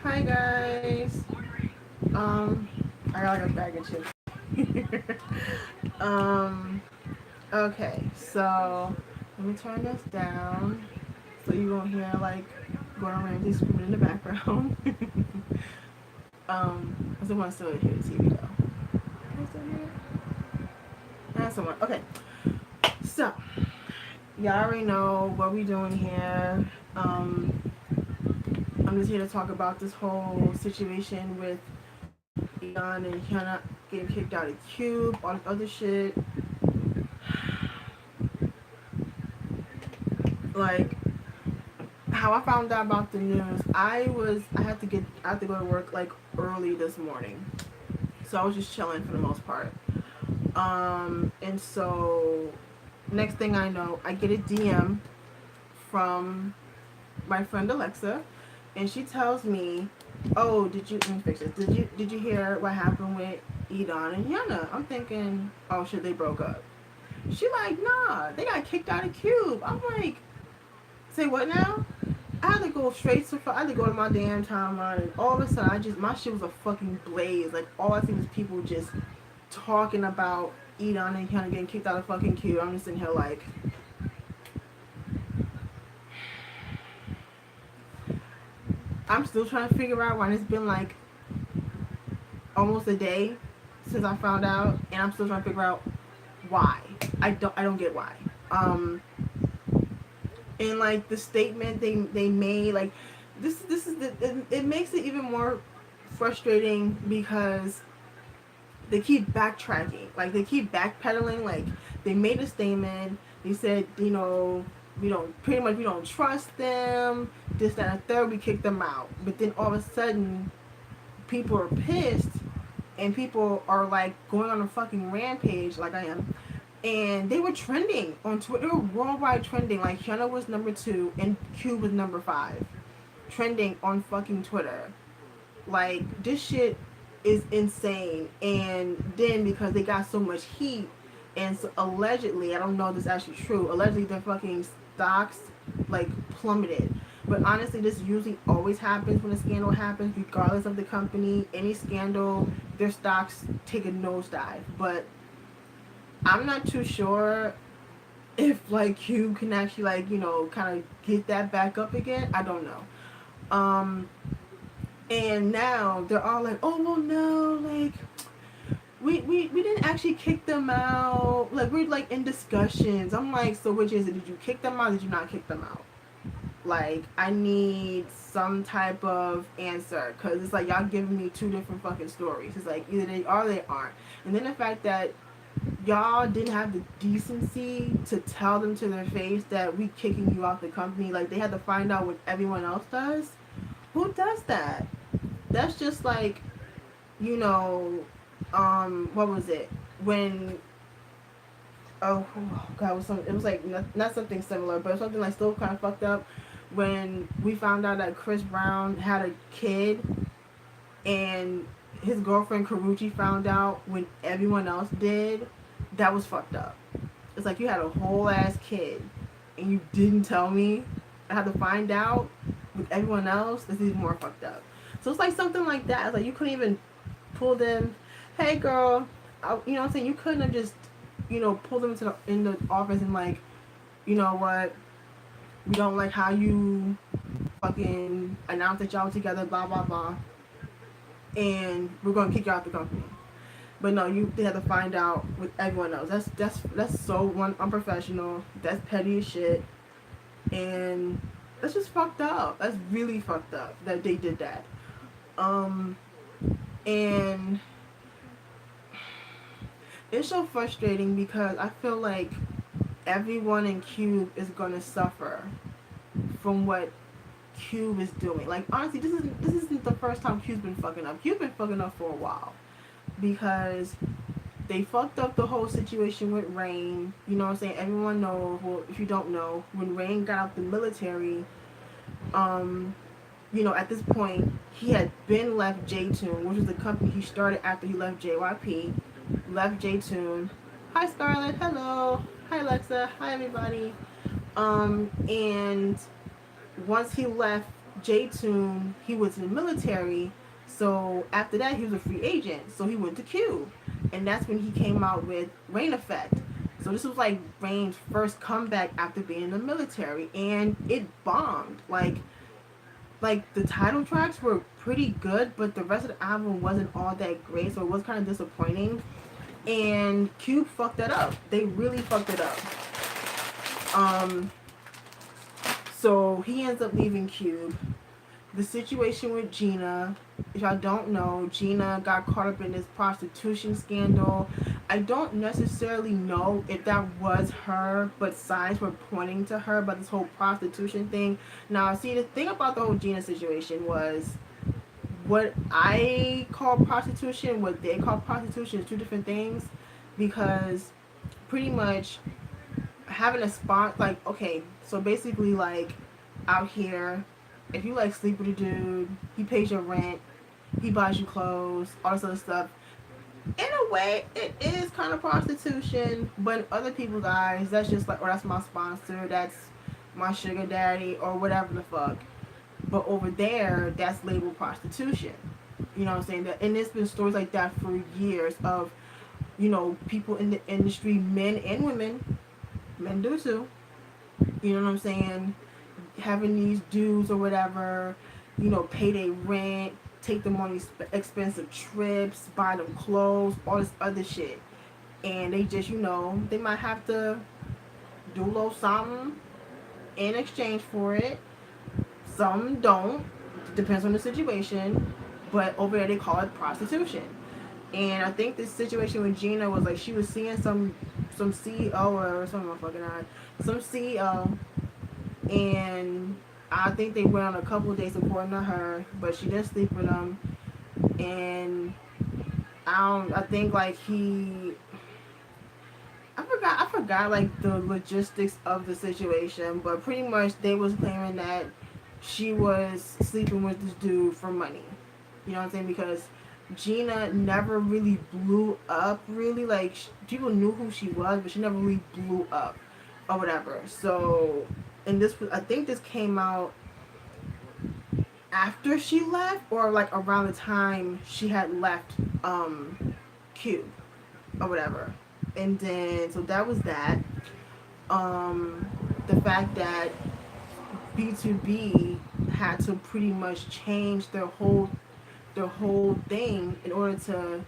Hi guys. Um, I got like a bag of chips. um, okay, so let me turn this down so you won't hear like Gordon Ramsay screaming in the background. I still want to still hear the TV though. Can I still hear it? That's someone. Okay, so y'all already know what we doing here. I'm just here to talk about this whole situation with Eon and Hyuna getting kicked out of Cube, all this other shit. Like how I found out about the news, I had to go to work like early this morning. So I was just chilling for the most part. And so next thing I know, I get a DM from my friend Alexa, and she tells me, "Oh, let me fix it. Did you hear what happened with Edon and Yana?" I'm thinking, "Oh shit, they broke up." She like, "Nah, they got kicked out of Cube." I'm like, "Say what now?" I had to go straight to. I had to go to my damn timeline, and all of a sudden, my shit was a fucking blaze. Like all I see was people just talking about Edon and Yana getting kicked out of fucking Cube. I'm just sitting here like, I'm still trying to figure out why it's been like almost a day since I found out, and I'm still trying to figure out why. I don't get why. And like the statement they made, like this is it makes it even more frustrating because they keep backtracking, like they keep backpedaling. Like they made a statement, they said, we don't trust them, this that and third, we kicked them out, but then all of a sudden people are pissed and people are like going on a fucking rampage like I am. And they were trending on Twitter. They were worldwide trending. Like Hyuna was number 2 and Cube was number 5. Trending on fucking Twitter. Like this shit is insane. And then because they got so much heat, and so allegedly, I don't know if this is actually true, allegedly their fucking stocks like plummeted. But honestly, this usually always happens when a scandal happens, regardless of the company. Any scandal, their stocks take a nosedive. But I'm not too sure if like Cube can actually like, kind of get that back up again. I don't know. And now they're all like, oh well, no, like we didn't actually kick them out. Like we're like in discussions. I'm like, so which is it? Did you kick them out? Or did you not kick them out? Like I need some type of answer, because it's like y'all giving me two different fucking stories. It's like either they are or they aren't. And then the fact that y'all didn't have the decency to tell them to their face that we kicking you out the company. Like they had to find out what everyone else does. Who does that? That's just like, what was it when? Oh God, it was like not something similar, but something like still kind of fucked up. When we found out that Chris Brown had a kid, and his girlfriend Karuchi found out when everyone else did, that was fucked up. It's like you had a whole ass kid and you didn't tell me. I had to find out with everyone else. This is even more fucked up. So it's like something like that. It's like you couldn't even pull them. Hey girl, you know what I'm saying? You couldn't have just, pulled them in the office and like, you know what? We don't like how you fucking announced that y'all together. Blah blah blah. And we're gonna kick you out the company. But no, they had to find out with everyone else. That's so unprofessional. That's petty as shit, and that's just fucked up. That's really fucked up that they did that. And it's so frustrating because I feel like everyone in Cube is gonna suffer from what Cube is doing. Like honestly, this isn't the first time Cube's been fucking up. Cube's been fucking up for a while, because they fucked up the whole situation with Rain. You know what I'm saying? Everyone knows. Well, if you don't know, when Rain got out the military, at this point, he had been left J-Tune, which was the company he started after he left JYP. Left J-Tune. Hi, Scarlett. Hello. Hi, Alexa. Hi, everybody. And once he left J-Tune, he was in the military. So after that, he was a free agent. So he went to Cube. And that's when he came out with Rain Effect. So this was like Rain's first comeback after being in the military. And it bombed. Like the title tracks were pretty good, but the rest of the album wasn't all that great. So it was kind of disappointing. And Cube fucked that up. They really fucked it up. Um, so he ends up leaving Cube. The situation with Gina, if y'all don't know, Gina got caught up in this prostitution scandal. I don't necessarily know if that was her, but signs were pointing to her about this whole prostitution thing. Now, see, the thing about the whole Gina situation was what I call prostitution, what they call prostitution is two different things, because pretty much having a spot, like, okay, so basically, like, out here, if you like sleep with a dude, he pays your rent, he buys you clothes, all this other stuff. In a way, it is kind of prostitution, but in other people's eyes, that's just like, oh, that's my sponsor, that's my sugar daddy, or whatever the fuck. But over there, that's labeled prostitution. You know what I'm saying? And there's been stories like that for years of, you know, people in the industry, men and women, men do too. You know what I'm saying? Having these dudes or whatever, you know, pay their rent, take them on these expensive trips, buy them clothes, all this other shit. And they just, you know, they might have to do a little something in exchange for it. Some don't. Depends on the situation. But over there they call it prostitution. And I think this situation with Gina was like she was seeing some CEO or something I'm fucking on. Some CEO, and I think they went on a couple of dates according to her, but she didn't sleep with him. And I think like I forgot like the logistics of the situation, but pretty much they was claiming that she was sleeping with this dude for money. You know what I'm saying? Because Gina never really blew up, really. Like, people knew who she was, but she never really blew up or whatever. So, and this was, I think this came out after she left, or like around the time she had left Cube or whatever. And then, so that was that. The fact that B2B had to pretty much change their whole thing in order to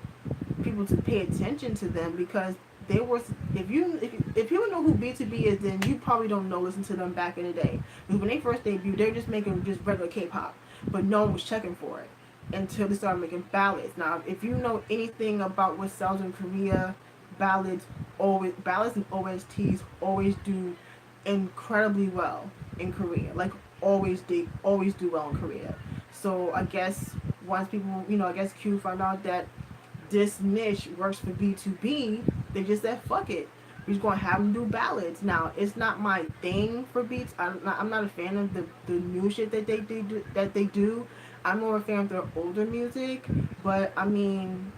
people to pay attention to them, because they were, if you know who B2B is, then you probably don't know, listen to them back in the day, because when they first debuted they were just making just regular K-pop, but no one was checking for it until they started making ballads. Now if you know anything about what sells in Korea, ballads and OSTs always do incredibly well in Korea, like always do well in Korea. So I guess once people, you know, I guess Q found out that this niche works for B2B, they just said, fuck it. We're just going to have them do ballads. Now, it's not my thing for beats. I'm not a fan of the new shit that they do. I'm more a fan of their older music. But, I mean,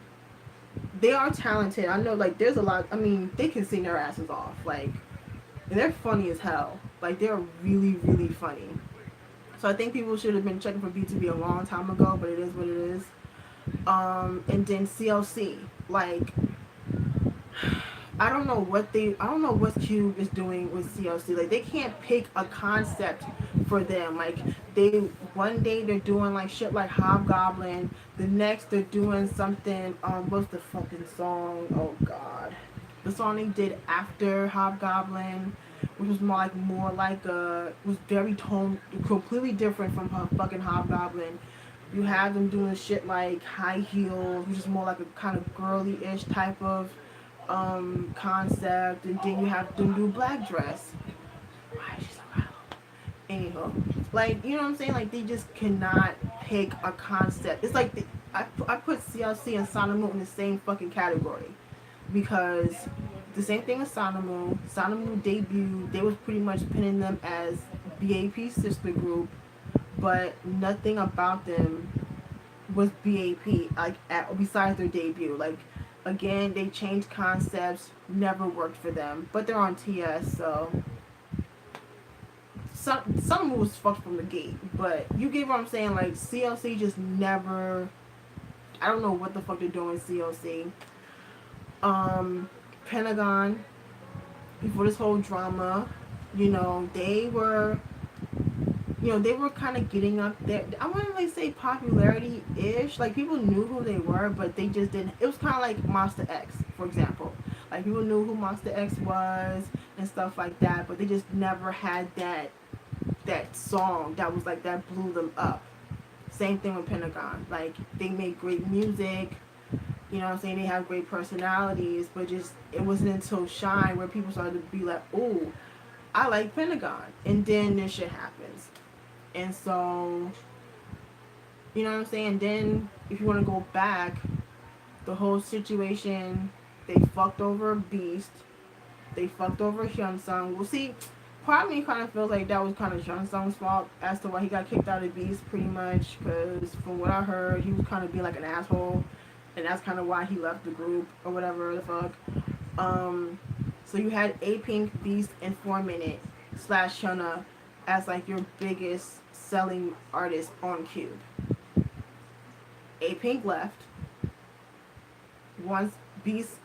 they are talented. I know, like, there's a lot. I mean, they can sing their asses off. Like, and they're funny as hell. Like, they're really, really funny. So I think people should have been checking for B2B a long time ago, but it is what it is. And then CLC, like, I don't know what Cube is doing with CLC. Like, they can't pick a concept for them. Like, one day they're doing like shit like Hobgoblin, the next they're doing something. What's the fucking song? Oh God, the song they did after Hobgoblin, which was more like was very completely different from her fucking Hobgoblin. You have them doing shit like High Heels, which is more like a kind of girly-ish type of concept, and then you have them do Black Dress. Why is she so loud? Anyhow, like, you know what I'm saying? Like, they just cannot pick a concept. It's like I put CLC and Sonamu in the same fucking category, because the same thing with Sonamu. Sonamu debuted, they was pretty much pinning them as BAP's sister group, but nothing about them was BAP, like, besides their debut. Like, again, they changed concepts, never worked for them, but they're on TS, so some was fucked from the gate, but you get what I'm saying. Like CLC just never. I don't know what the fuck they're doing. CLC, um, Pentagon. Before this whole drama, they were, they were kind of getting up there. I wouldn't like say popularity ish. Like people knew who they were, but they just didn't. It was kind of like Monster X, for example. Like people knew who Monster X was and stuff like that, but they just never had that song that was like that blew them up. Same thing with Pentagon. Like they made great music. You know what I'm saying? They have great personalities, but just it wasn't until Shine where people started to be like, "Oh, I like Pentagon," and then this shit happens. And so, you know what I'm saying? Then if you want to go back, the whole situation, they fucked over Beast. They fucked over Hyunsung. Well, see, part of me kind of feels like that was kind of Hyunsung's fault as to why he got kicked out of Beast, pretty much. Because from what I heard, he was kind of being like an asshole, and that's kind of why he left the group or whatever the fuck. So you had A Pink, Beast, and 4 Minute / Hyuna as like your biggest selling artist on Cube. A Pink left. Once Beast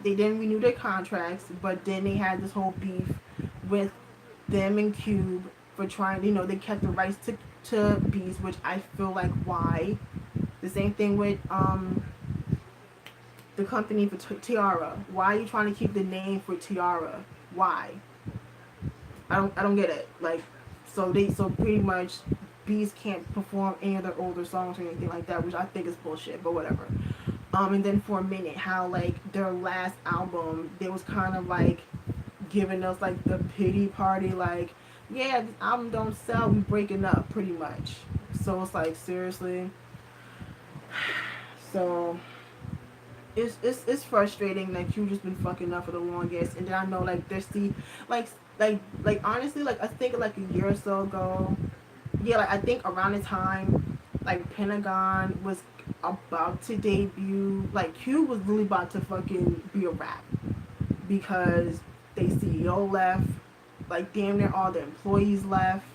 they didn't renew their contracts, but then they had this whole beef with them and Cube for trying, they kept the rights to Beast, which I feel like why. The same thing with the company for Tiara. Why are you trying to keep the name for Tiara? Why? I don't get it. Like, so pretty much Beast can't perform any of their older songs or anything like that, which I think is bullshit, but whatever. And then for a minute, how like their last album, they was kind of like giving us like the pity party, like, yeah, this album don't sell, we breaking up, pretty much. So it's like, seriously. So it's frustrating that you just been fucking up for the longest, and then I know like there's the like honestly, like I think like a year or so ago, yeah, like I think around the time like Pentagon was about to debut, like Cube was really about to fucking be a wrap because they CEO left, like damn near all the employees left.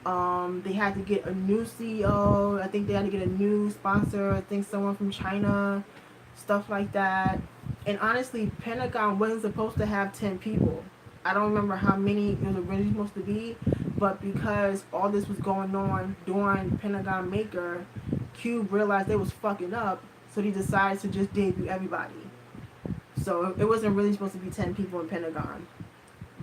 They had to get a new CEO. I think they had to get a new sponsor. I think someone from China, stuff like that. And honestly, Pentagon wasn't supposed to have 10 people. I don't remember how many it was originally supposed to be, but because all this was going on during Pentagon Maker, Cube realized they was fucking up, so he decided to just debut everybody. So it wasn't really supposed to be 10 people in Pentagon.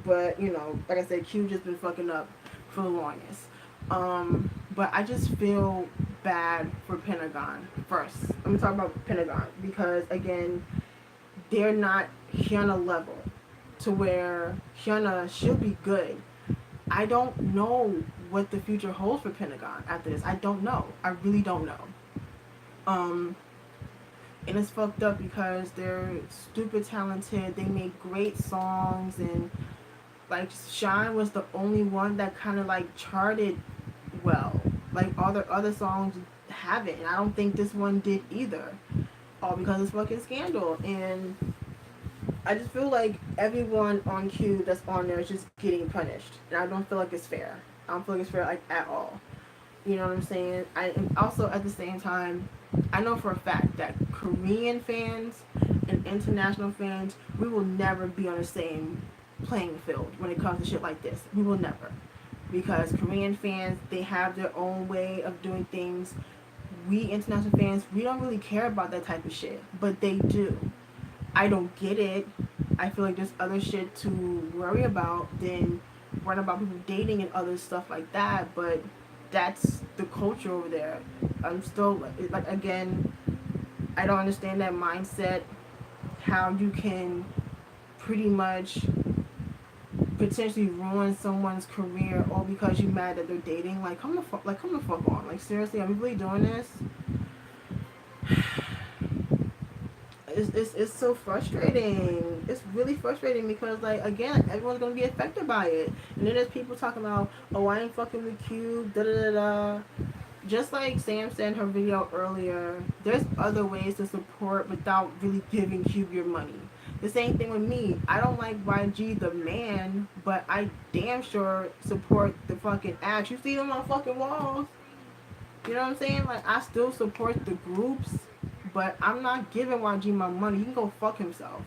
But, like I said, Cube just been fucking up for the longest. But I just feel bad for Pentagon first. Let me talk about Pentagon because, again, they're not Hyuna level to where Hyuna should be good. I don't know what the future holds for Pentagon after this. I don't know. I really don't know. And it's fucked up because they're stupid talented. They make great songs, and like Shine was the only one that kind of like charted well. Like all their other songs haven't, and I don't think this one did either. All because it's fucking Scandal. And I just feel like everyone on Q that's on there is just getting punished, and I don't feel like it's fair. I don't feel like it's fair like at all. You know what I'm saying? And also at the same time, I know for a fact that Korean fans and international fans, we will never be on the same playing field when it comes to shit like this. We will never. Because Korean fans, they have their own way of doing things. We international fans, we don't really care about that type of shit. But they do. I don't get it. I feel like there's other shit to worry about than worrying about people dating and other stuff like that. But that's the culture over there. I'm still, like, again, I don't understand that mindset. How you can pretty much potentially ruin someone's career all because you're mad that they're dating. Like, come the fuck on. Like, seriously, are we really doing this? It's so frustrating. It's really frustrating because, like, again, everyone's gonna be affected by it. And then there's people talking about, oh, I ain't fucking with Cube, da da da da. Just like Sam said in her video earlier, there's other ways to support without really giving Cube your money. The same thing with me. I don't like YG the man, but I damn sure support the fucking acts. You see them on fucking walls. You know what I'm saying? Like, I still support the groups, but I'm not giving YG my money. He can go fuck himself.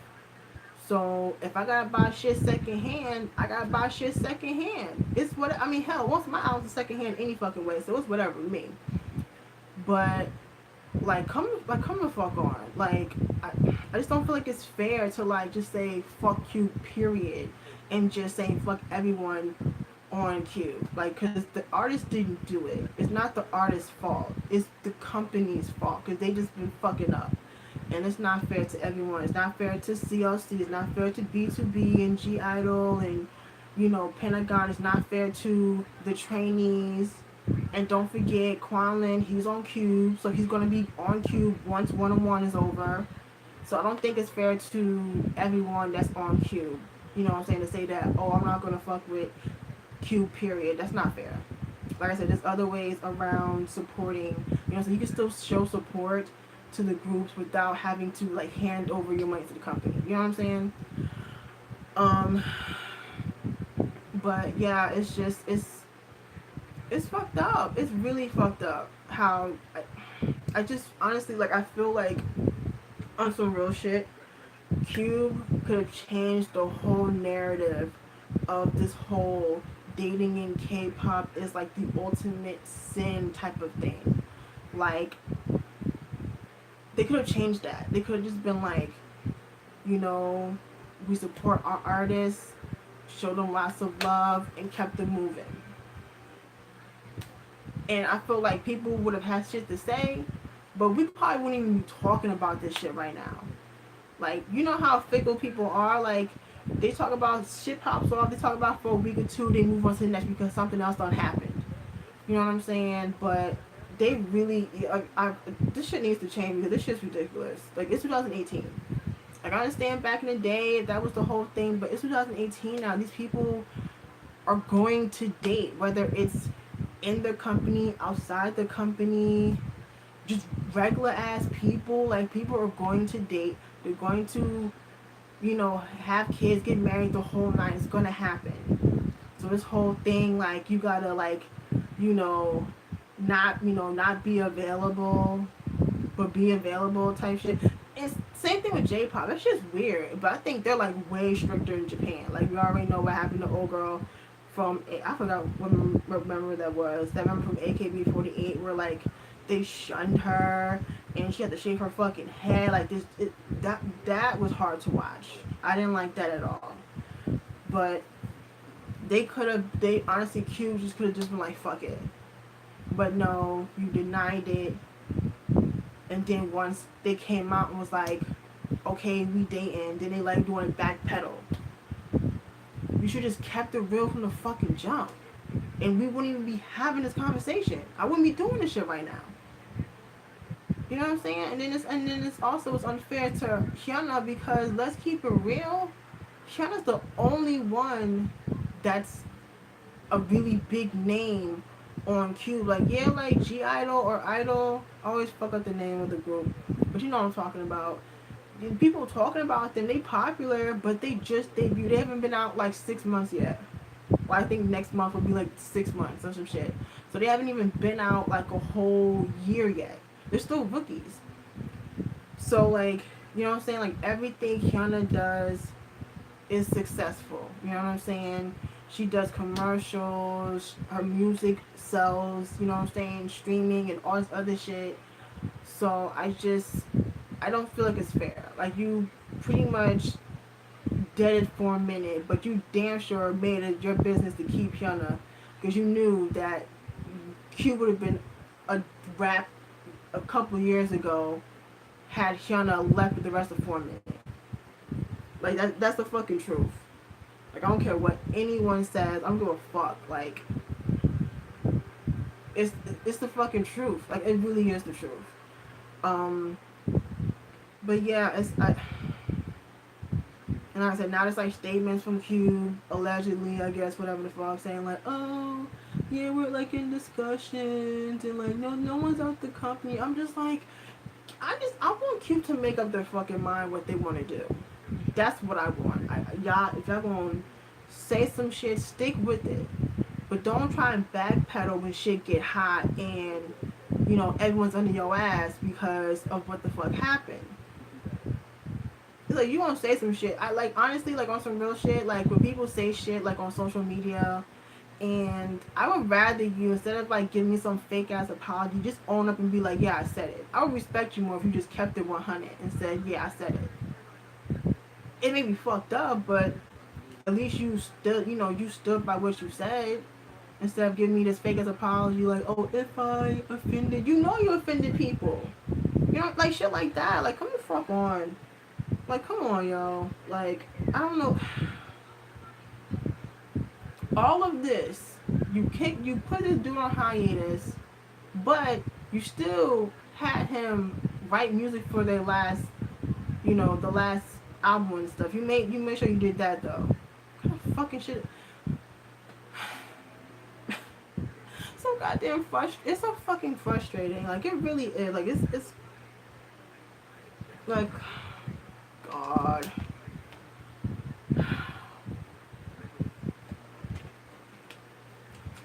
So if I gotta buy shit secondhand, I gotta buy shit secondhand. It's what I mean. Hell, most of my albums are secondhand any fucking way, so it's whatever with me. But like, come the fuck on. Like, I just don't feel like it's fair to like just say fuck you, period, and just say fuck everyone on cue. Like, cause the artist didn't do it. It's not the artist's fault. It's the company's fault, cause they just been fucking up. And it's not fair to everyone. It's not fair to CLC. It's not fair to B2B and G Idol and, you know, Pentagon. It's not fair to the trainees. And don't forget, Kwanlin, he's on Cube. So he's going to be on Cube once 101 is over. So I don't think it's fair to everyone that's on Cube. You know what I'm saying? To say that, oh, I'm not going to fuck with Cube, period. That's not fair. Like I said, there's other ways around supporting. You know, so you can still show support to the groups without having to like hand over your money to the company. You know what I'm saying? But yeah, it's just it's fucked up. It's really fucked up how I just honestly like I feel like on some real shit, Cube could have changed the whole narrative of this whole dating in K-pop is like the ultimate sin type of thing. Like, they could have changed that. They could have just been like, you know, we support our artists, show them lots of love, and kept them moving. And I feel like people would have had shit to say, but we probably wouldn't even be talking about this shit right now. Like, you know how fickle people are? Like, they talk about shit pops off, they talk about for a week or two, they move on to the next because something else done happened. You know what I'm saying? But they really, this shit needs to change because this shit's ridiculous. Like, it's 2018. Like, I understand back in the day, that was the whole thing, but it's 2018 now. These people are going to date, whether it's in the company, outside the company, just regular ass people. Like, people are going to date. They're going to, you know, have kids, get married, the whole night. It's gonna happen. So this whole thing, like, you gotta, like, not be available, but be available type shit. It's same thing with J-pop. It's just weird, but I think they're like way stricter in Japan. Like, we already know what happened to old girl from I forgot what member that was. That member from AKB48, where like they shunned her and she had to shave her fucking head. Like that was hard to watch. I didn't like that at all. But they honestly, Q just could have just been like, fuck it. But no, you denied it. And then once they came out and was like, okay, we dating, then they like doing backpedal. You should just kept it real from the fucking jump. And we wouldn't even be having this conversation. I wouldn't be doing this shit right now. You know what I'm saying? And then it's also it's unfair to Hyuna because let's keep it real. Hyuna's the only one that's a really big name on Cube. Like, yeah, like G Idol or Idol, I always fuck up the name of the group, but you know what I'm talking about. People talking about them, they popular, but they just debuted. They haven't been out like 6 months yet. Well, I think next month will be like 6 months or some shit. So they haven't even been out like a whole year yet. They're still rookies. So like, you know what I'm saying? Like, everything Hyuna does is successful. You know what I'm saying? She does commercials, her music sells, you know what I'm saying, streaming and all this other shit. So I don't feel like it's fair. Like, you pretty much did it for a minute, but you damn sure made it your business to keep Hyuna because you knew that Q would have been a rap a couple years ago had Hyuna left with the rest of 4 minutes. Like, that's the fucking truth. Like, I don't care what anyone says. I don't give a fuck. Like, it's the fucking truth. Like, it really is the truth. But yeah, and like I said, now there's like statements from Q, allegedly, I guess, whatever the fuck, saying like, oh, yeah, we're like in discussions, and like, no one's out the company. I'm just like, I want Q to make up their fucking mind what they want to do. That's what I want. Y'all, if y'all gonna say some shit, stick with it. But don't try and backpedal when shit get hot and, you know, everyone's under your ass because of what the fuck happened. It's like, you gonna say some shit. I like, honestly, like on some real shit, like when people say shit like on social media, and I would rather you, instead of like giving me some fake ass apology, just own up and be like, yeah, I said it. I would respect you more if you just kept it 100 and said, yeah, I said it. It may be fucked up, but at least you stood, you know, you stood by what you said, instead of giving me this fake ass apology like, oh, if I offended, you know, you offended people. You know, like shit like that. Like, come the fuck on. Like, come on, yo. Like, I don't know. All of this, you put this dude on hiatus, but you still had him write music for their last, you know, the last album and stuff. You made sure you did that though. What kind of fucking shit? So goddamn frustrating. It's so fucking frustrating. Like, it really is. Like, it's like, God.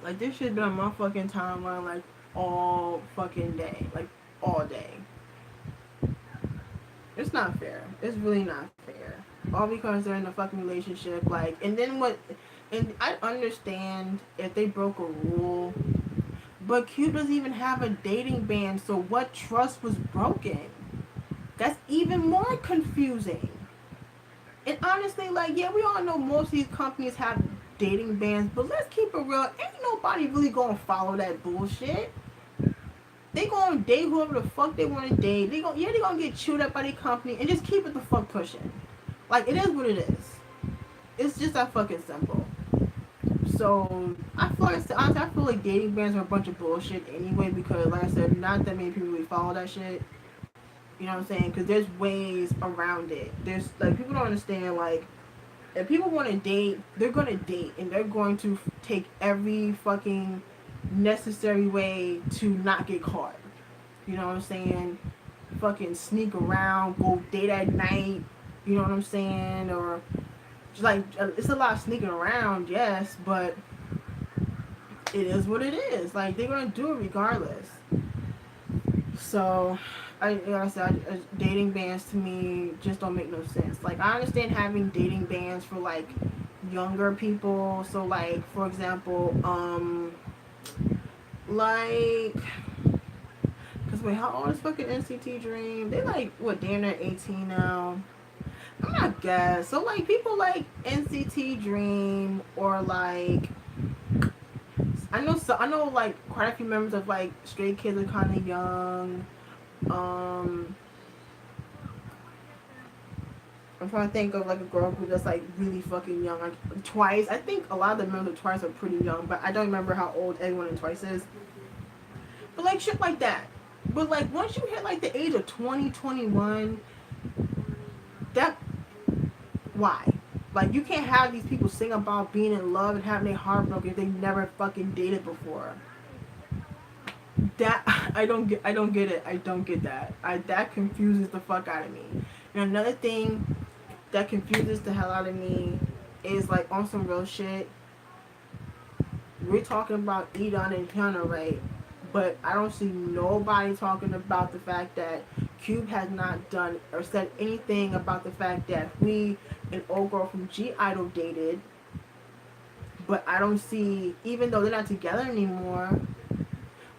Like, this shit been on my fucking timeline like all fucking day. Like, all day. It's not fair. It's really not fair. All because they're in a fucking relationship. Like, and then what? And I understand if they broke a rule, but Q doesn't even have a dating ban, so what trust was broken? That's even more confusing. And honestly, like, yeah, we all know most of these companies have dating bans, but let's keep it real. Ain't nobody really gonna follow that bullshit. They gonna date whoever the fuck they wanna date. They gonna get chewed up by the company and just keep it the fuck pushing. Like, it is what it is. It's just that fucking simple. So honestly, I feel like dating bans are a bunch of bullshit anyway, because like I said, not that many people really follow that shit. You know what I'm saying? Because there's ways around it. There's like, people don't understand, like, if people want to date, they're gonna date, and they're going to take every fucking necessary way to not get caught. You know what I'm saying? Fucking sneak around, go date at night. You know what I'm saying? Or just like, it's a lot of sneaking around, yes, but it is what it is. Like, they're gonna do it regardless. So, like I said, dating bans to me just don't make no sense. Like, I understand having dating bans for like younger people. So, like, for example, like, cause wait, how old is fucking NCT Dream? They like, what, damn near 18 now. I'm not guess. So like, people like NCT Dream, or like, I know like quite a few members of like Stray Kids are kind of young. I'm trying to think of like a girl group that's like really fucking young. Like Twice. I think a lot of the members of Twice are pretty young, but I don't remember how old everyone in Twice is. But like shit like that. But like, once you hit like the age of 20, 21, that, why? Like, you can't have these people sing about being in love and having their heart broken if they never fucking dated before. That I don't get it. I don't get that. That confuses the fuck out of me. And another thing that confuses the hell out of me is, like, on some real shit, we're talking about Edon and Hyuna, right? But I don't see nobody talking about the fact that Cube has not done or said anything about the fact that we and old girl from G Idol dated. But I don't see, even though they're not together anymore,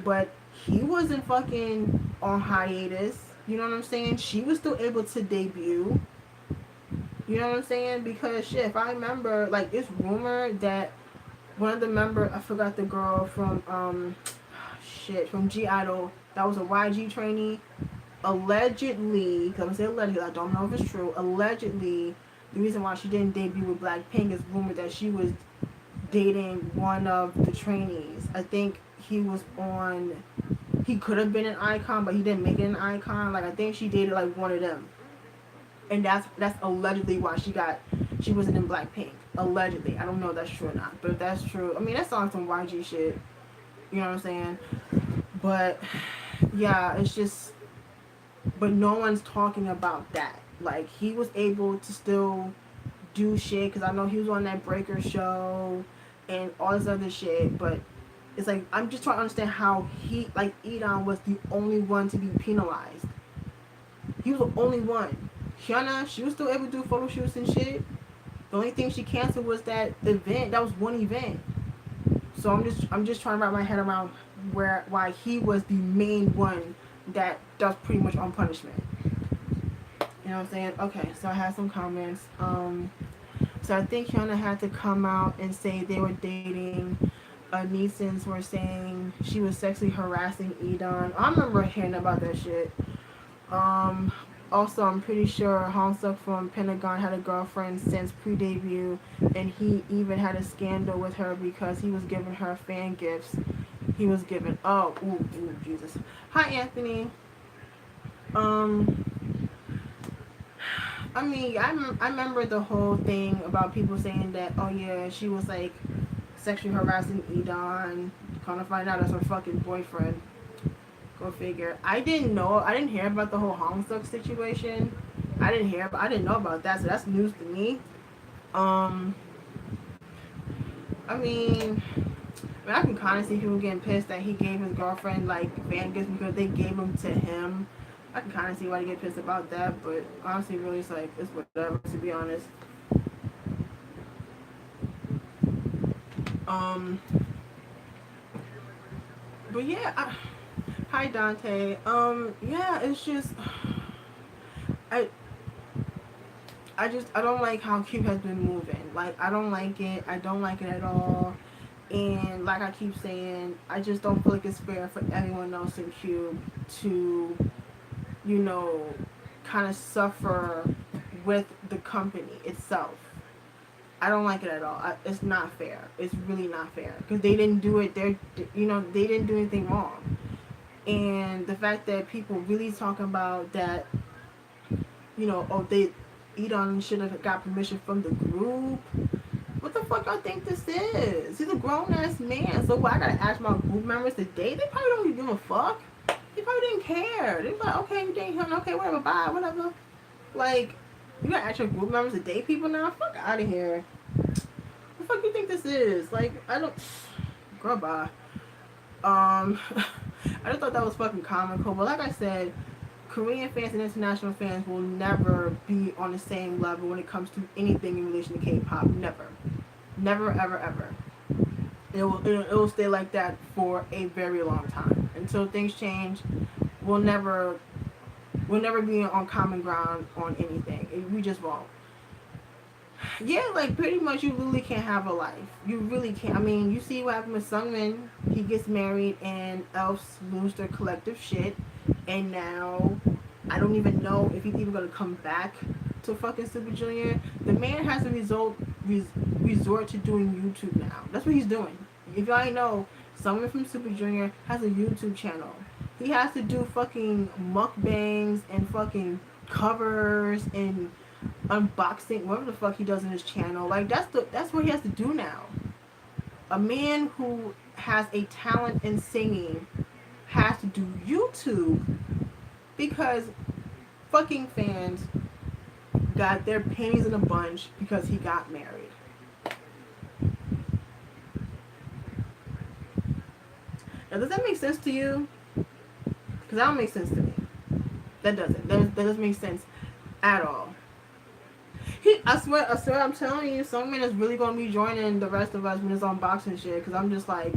but he wasn't fucking on hiatus. You know what I'm saying? She was still able to debut. You know what I'm saying? Because shit, if I remember, like, it's rumored that one of the members, I forgot the girl from from G Idol, that was a YG trainee, allegedly, because I'm gonna say allegedly, I don't know if it's true, allegedly, the reason why she didn't debut with Blackpink is rumored that she was dating one of the trainees. I think he could have been an icon, but he didn't make it an icon. Like, I think she dated like one of them. And that's allegedly why she wasn't in Blackpink. Allegedly. I don't know if that's true or not. But if that's true, I mean, that sounds some YG shit. You know what I'm saying? But yeah, it's just, but no one's talking about that. Like, he was able to still do shit, because I know he was on that Breaker show, and all this other shit. But it's like I'm just trying to understand how he like Edon was the only one to be penalized. He was the only one. Hyuna, she was still able to do photo shoots and shit. The only thing she canceled was that event. That was one event. So I'm just trying to wrap my head around why he was the main one that was pretty much on punishment. You know what I'm saying? Okay, so I had some comments. So I think Hyuna had to come out and say they were dating. Neesons were saying she was sexually harassing Edon. I remember hearing about that shit. Also, I'm pretty sure Hong Suk from Pentagon had a girlfriend since pre-debut, and he even had a scandal with her because he was giving her fan gifts. He was giving. Oh, ooh, Jesus. Hi, Anthony. I mean, I remember the whole thing about people saying that, oh yeah, she was like sexually harassing Edon. Kind of find out that's her fucking boyfriend. Go figure. I didn't hear about the whole Hong Suk situation. I didn't know about that, so that's news to me. I mean, I can kind of see people getting pissed that he gave his girlfriend like fan gifts because they gave them to him. I can kind of see why they get pissed about that, but honestly, really, it's like it's whatever. To be honest. But yeah. Hi Dante. Yeah, it's just I don't like how Cube has been moving. Like I don't like it. I don't like it at all. And like I keep saying, I just don't feel like it's fair for anyone else in Cube to, you know, kind of suffer with the company itself. I don't like it at all. It's not fair. It's really not fair because they didn't do it. They didn't do anything wrong. And the fact that people really talking about that, you know, oh, Edon should have got permission from the group. What the fuck y'all think this is? He's a grown ass man. So what, I gotta ask my group members to date? They probably don't even give a fuck. They probably didn't care. They was like, okay, you date him, okay, whatever, bye, whatever. Like, you gotta ask your group members to date people now? Fuck out of here. What the fuck you think this is? Like, I don't. Girl, bye. I just thought that was fucking comical. But like I said, Korean fans and international fans will never be on the same level when it comes to anything in relation to K-pop. Never. Never, ever, ever. It will stay like that for a very long time. Until things change, we'll never be on common ground on anything. We just won't. Yeah, like pretty much you really can't have a life. You really can't. I mean, you see what happened with Sungmin. He gets married and Elves lose their collective shit. And now, I don't even know if he's even going to come back to fucking Super Junior. The man has to resort to doing YouTube now. That's what he's doing. If y'all ain't know, someone from Super Junior has a YouTube channel. He has to do fucking mukbangs and fucking covers and unboxing, whatever the fuck he does in his channel. Like that's what he has to do now. A man who has a talent in singing has to do YouTube because fucking fans got their panties in a bunch because he got married. Now, does that make sense to you? Because that don't make sense to me. That doesn't. That doesn't make sense at all. I swear, I'm telling you, Sungmin is really going to be joining the rest of us when it's unboxing shit. Because I'm just like,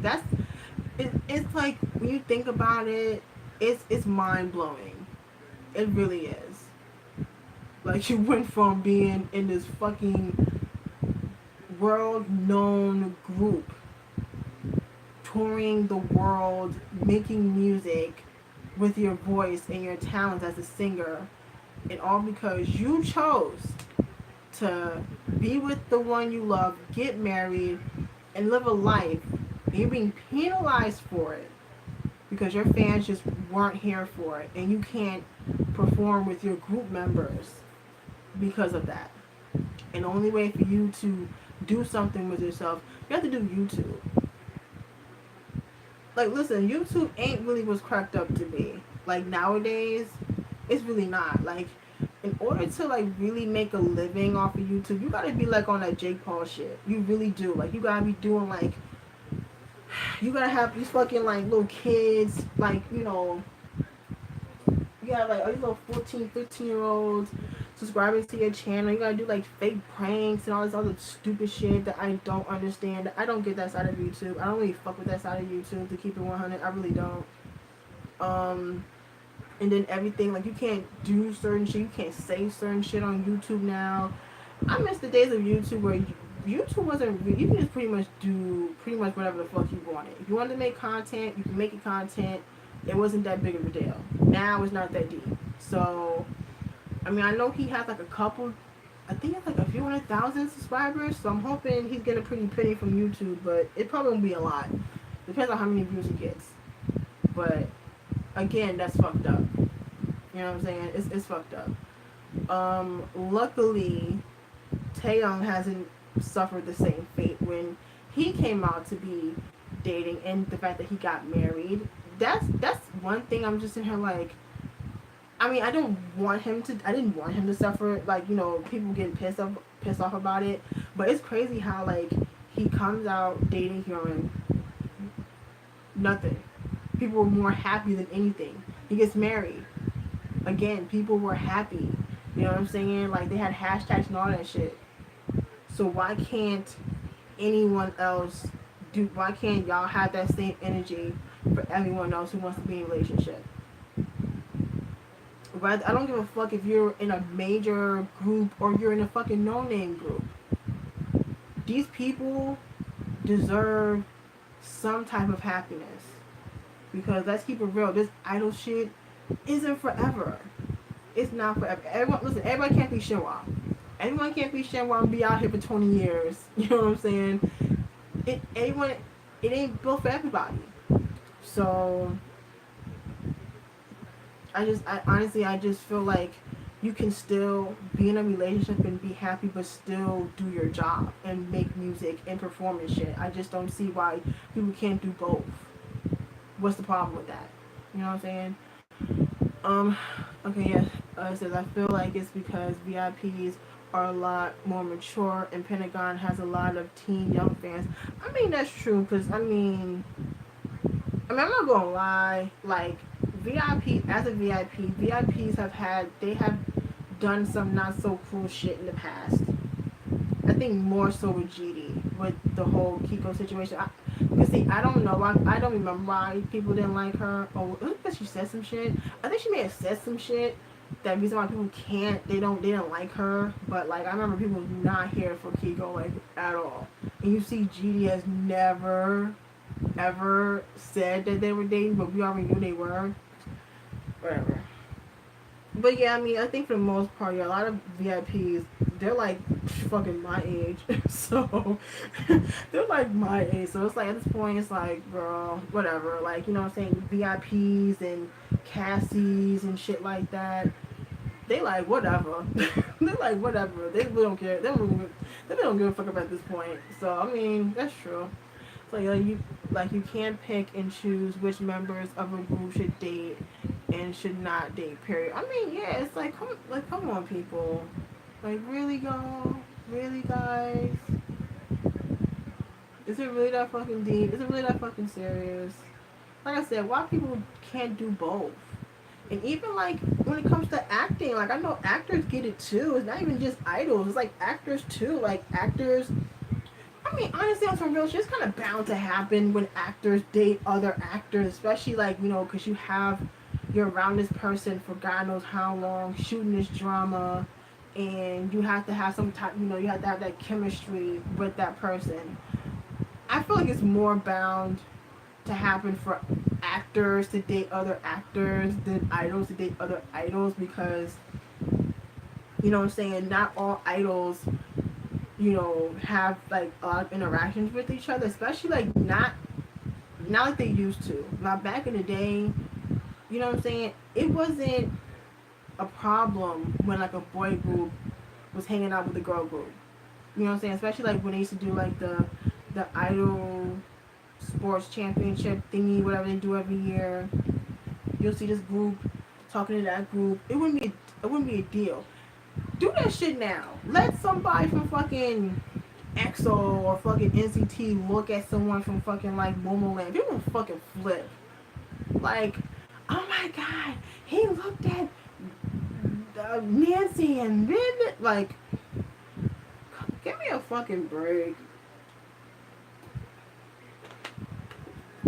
it's like, when you think about it, it's mind-blowing. It really is. Like, you went from being in this fucking world-known group, touring the world, making music with your voice and your talents as a singer, and all because you chose to be with the one you love, get married, and live a life, and you're being penalized for it because your fans just weren't here for it, and you can't perform with your group members because of that. And the only way for you to do something with yourself, you have to do YouTube. Like, listen, YouTube ain't really what's cracked up to be. Like, nowadays, it's really not. Like, in order to like really make a living off of YouTube, you gotta be like on that Jake Paul shit. You really do. Like you gotta be doing like you gotta have these fucking like little kids, like, you have like all these little 14, 15-year olds subscribing to your channel. You gotta do like fake pranks and all this other stupid shit that I don't understand. I don't get that side of YouTube. I don't really fuck with that side of YouTube, to keep it 100. I really don't. Um, and then everything, like, you can't do certain shit. You can't say certain shit on YouTube now. I miss the days of YouTube where YouTube wasn't really, you can just pretty much do pretty much whatever the fuck you wanted. If you wanted to make content, you can make it content. It wasn't that big of a deal. Now it's not that deep. So, I mean, I know he has like a couple, I think it's like a few 100,000 subscribers. So I'm hoping he's getting a pretty penny from YouTube, but it probably won't be a lot. Depends on how many views he gets. But again, that's fucked up. You know what I'm saying? It's fucked up. Luckily, Taeyong hasn't suffered the same fate when he came out to be dating, and the fact that he got married. That's one thing I'm just in here like. I mean, I didn't want him to suffer, like, people getting pissed off about it. But it's crazy how like he comes out dating Hyuna, nothing. People were more happy than anything. He gets married. Again, people were happy. You know what I'm saying? Like, they had hashtags and all that shit. So why can't anyone else why can't y'all have that same energy for everyone else who wants to be in a relationship? Right? I don't give a fuck if you're in a major group or you're in a fucking no-name group. These people deserve some type of happiness. Because let's keep it real, this idol shit isn't forever. It's not forever. Everybody can't be Shinhwa. Everyone can't be Shinhwa and be out here for 20 years. You know what I'm saying? It ain't built for everybody. So I honestly just feel like you can still be in a relationship and be happy, but still do your job and make music and perform and shit. I just don't see why people can't do both. What's the problem with that? You know what I'm saying? Okay, yeah. It says, I feel like it's because VIPs are a lot more mature and Pentagon has a lot of teen young fans. I mean, that's true, because, I'm not gonna lie, like, as a VIPs have done some not so cool shit in the past. I think more so with GD, with the whole Kiko situation. Because see, I don't know, I don't remember why people didn't like her. Oh, it was because she said some shit. I think she may have said some shit that reason why people they didn't like her. But like, I remember people was not here for Kiko, like, at all. And you see, GD has never ever said that they were dating, but we already knew they were. Whatever. But yeah, I mean, I think for the most part, yeah, a lot of VIPs, they're like fucking my age. So, they're like my age. So it's like, at this point, it's like, girl, whatever. Like, you know what I'm saying? VIPs and Cassies and shit like that. They like, whatever. They're like, whatever. They really don't care. They really don't give a fuck about this point. So, I mean, that's true. So, you can't pick and choose which members of a group should date and should not date, period. I mean, yeah, it's like, come on, people. Like, really, y'all? Really, guys? Is it really that fucking deep? Is it really that fucking serious? Like I said, why people can't do both? And even, like, when it comes to acting, like, I know actors get it, too. It's not even just idols. It's, like, actors, too. Like, actors... I mean, honestly, on some real shit, it's kind of bound to happen when actors date other actors, especially, like, because you're around this person for God knows how long, shooting this drama, and you have to have some type, you have to have that chemistry with that person. I feel like it's more bound to happen for actors to date other actors than idols to date other idols, because, you know what I'm saying, not all idols have like a lot of interactions with each other, especially like not like they used to. Now back in the day, you know what I'm saying, it wasn't a problem when like a boy group was hanging out with a girl group. You know what I'm saying? Especially like when they used to do like the idol sports championship thingy, whatever they do every year. You'll see this group talking to that group. It wouldn't be a deal. Do that shit now. Let somebody from fucking EXO or fucking NCT look at someone from fucking like Momoland. People will fucking flip. Like, oh my god, he looked at Nancy and then like, give me a fucking break.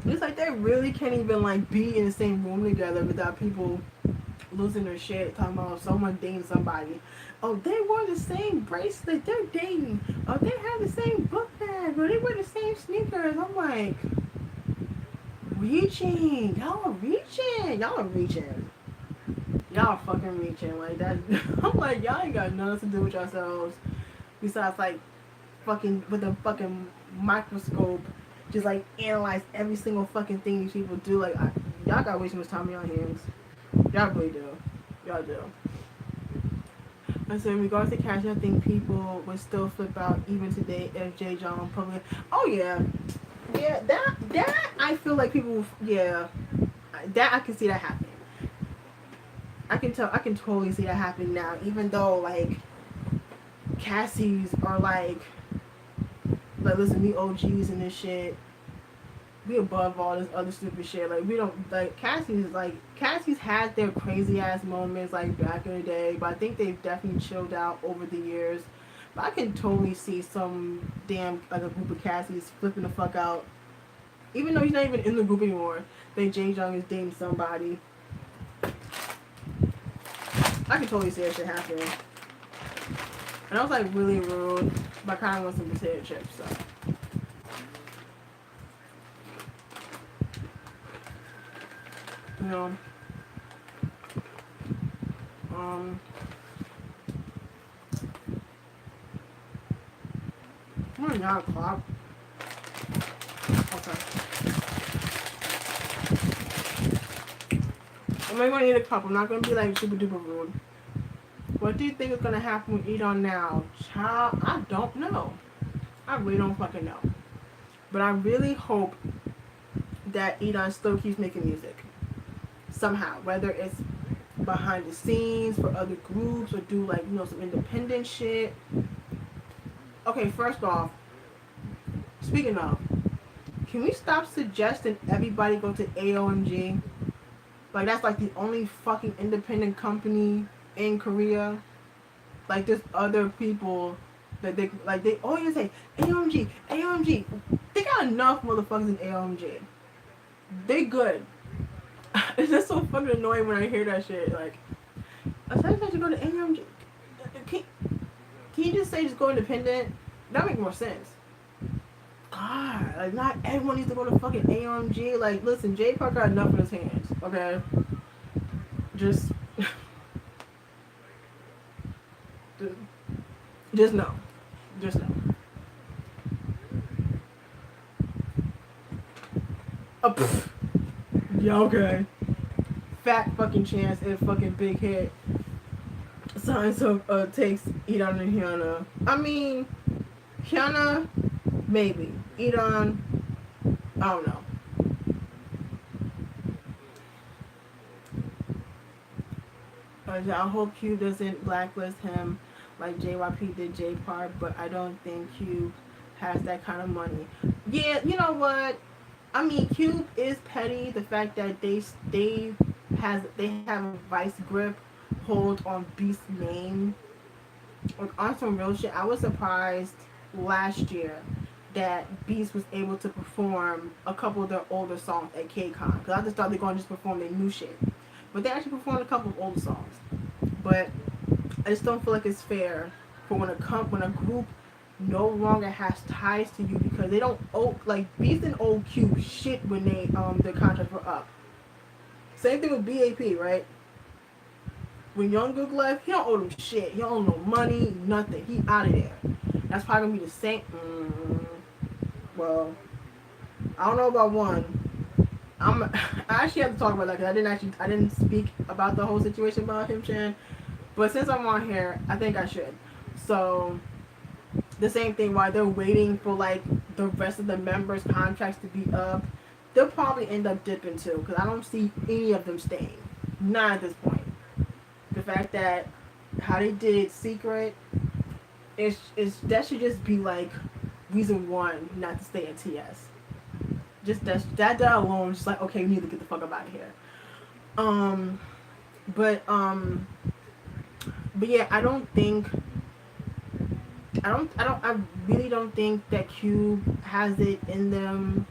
It's like they really can't even like be in the same room together without people losing their shit, talking about someone dating somebody. Oh, they wore the same bracelet, they're dating. Oh, they have the same book bag, or they wear the same sneakers. I'm like, reaching. Y'all are reaching. Y'all are reaching. Y'all are fucking reaching. Like that. I'm like, y'all ain't got nothing to do with yourselves. Besides like fucking with a fucking microscope, just like analyze every single fucking thing these people do. Like, y'all got way too much time on your hands. Y'all really do. Y'all do. And so in regards to Cassie, I think people would still flip out even today if Jay John public. Oh yeah, yeah. That I feel like people. Yeah, that I can see that happening. I can tell. I can totally see that happening now. Even though like Cassie's are like listen, we OGs and this shit. We above all this other stupid shit. Like we don't like Cassie's had their crazy ass moments like back in the day, but I think they've definitely chilled out over the years. But I can totally see some damn like a group of Cassies flipping the fuck out. Even though he's not even in the group anymore. They Jay Jung is dating somebody. I can totally see that shit happening. And I was like really rude, but I kinda want some potato chips, so you know. We're 9 o'clock. Okay. I'm only gonna eat a cup. I'm not gonna be like super duper rude. What do you think is gonna happen with Edon now? Child, I don't know. I really don't fucking know. But I really hope that Edon still keeps making music. Somehow. Whether it's behind the scenes for other groups or do like, you know, some independent shit. Okay, first off, speaking of, can we stop suggesting everybody go to AOMG? Like that's like the only fucking independent company in Korea. Like there's other people that they always say AOMG, AOMG. They got enough motherfuckers in AOMG. They good. It's just so fucking annoying when I hear that shit. Like, I said I should go to AOMG. Can you just say just go independent? That make more sense. God, like not everyone needs to go to fucking AOMG. Like, listen, Jay Park got enough in his hands. Okay, just no, just no. Yeah, okay. Fat fucking chance if fucking big hit. So takes Edon and Hyuna. I mean, Hyuna, maybe. Edon, I don't know. I hope Q doesn't blacklist him like JYP did J Park, but I don't think Q has that kind of money. Yeah, you know what? I mean, Cube is petty. The fact that they have a vice grip hold on Beast's name. Like on some real shit, I was surprised last year that Beast was able to perform a couple of their older songs at KCON. Because I just thought they were going to just perform their new shit. But they actually performed a couple of older songs. But I just don't feel like it's fair for when a group no longer has ties to you because they don't owe, like Beast and owe Q shit when they their contracts were up. Same thing with BAP, right? When Jungkook left, he don't owe them shit. He don't owe no money, nothing. He out of there. That's probably gonna be the same. Well, I don't know about one. I actually have to talk about that because I didn't speak about the whole situation about him, Chan. But since I'm on here, I think I should. So the same thing while they're waiting for like the rest of the members' contracts to be up, they'll probably end up dipping too because I don't see any of them staying. Not at this point. The fact that how they did Secret, it's that should just be like reason one not to stay at TS. Just that alone, just like okay, we need to get the fuck up out of here. Um, but but yeah, I really don't think that Cube has it in them.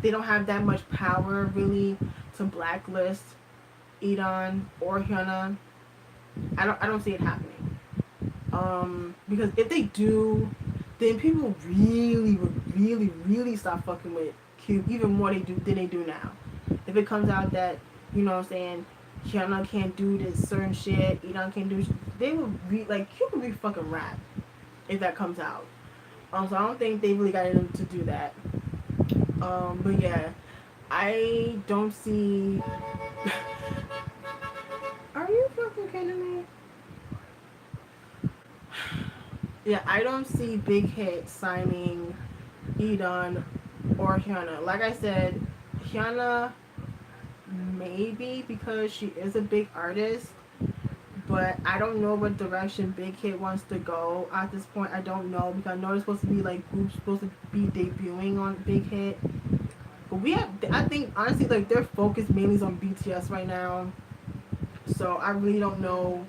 They don't have that much power really to blacklist Edon or Hyuna. I don't see it happening. Because if they do, then people really stop fucking with Cube even more than they do now. If it comes out that, you know what I'm saying, Hyuna can't do this certain shit, Edon can't do they would be like Cube would be fucking rap if that comes out. So I don't think they really got it in them to do that. But yeah, I don't see. Are you fucking kidding me? Yeah, I don't see Big Hit signing Edon or Hyuna. Like I said, Hyuna maybe because she is a big artist, but I don't know what direction Big Hit wants to go at this point. I don't know because I know there's supposed to be like groups supposed to be debuting on Big Hit. But I think honestly, like their focus mainly is on BTS right now. So I really don't know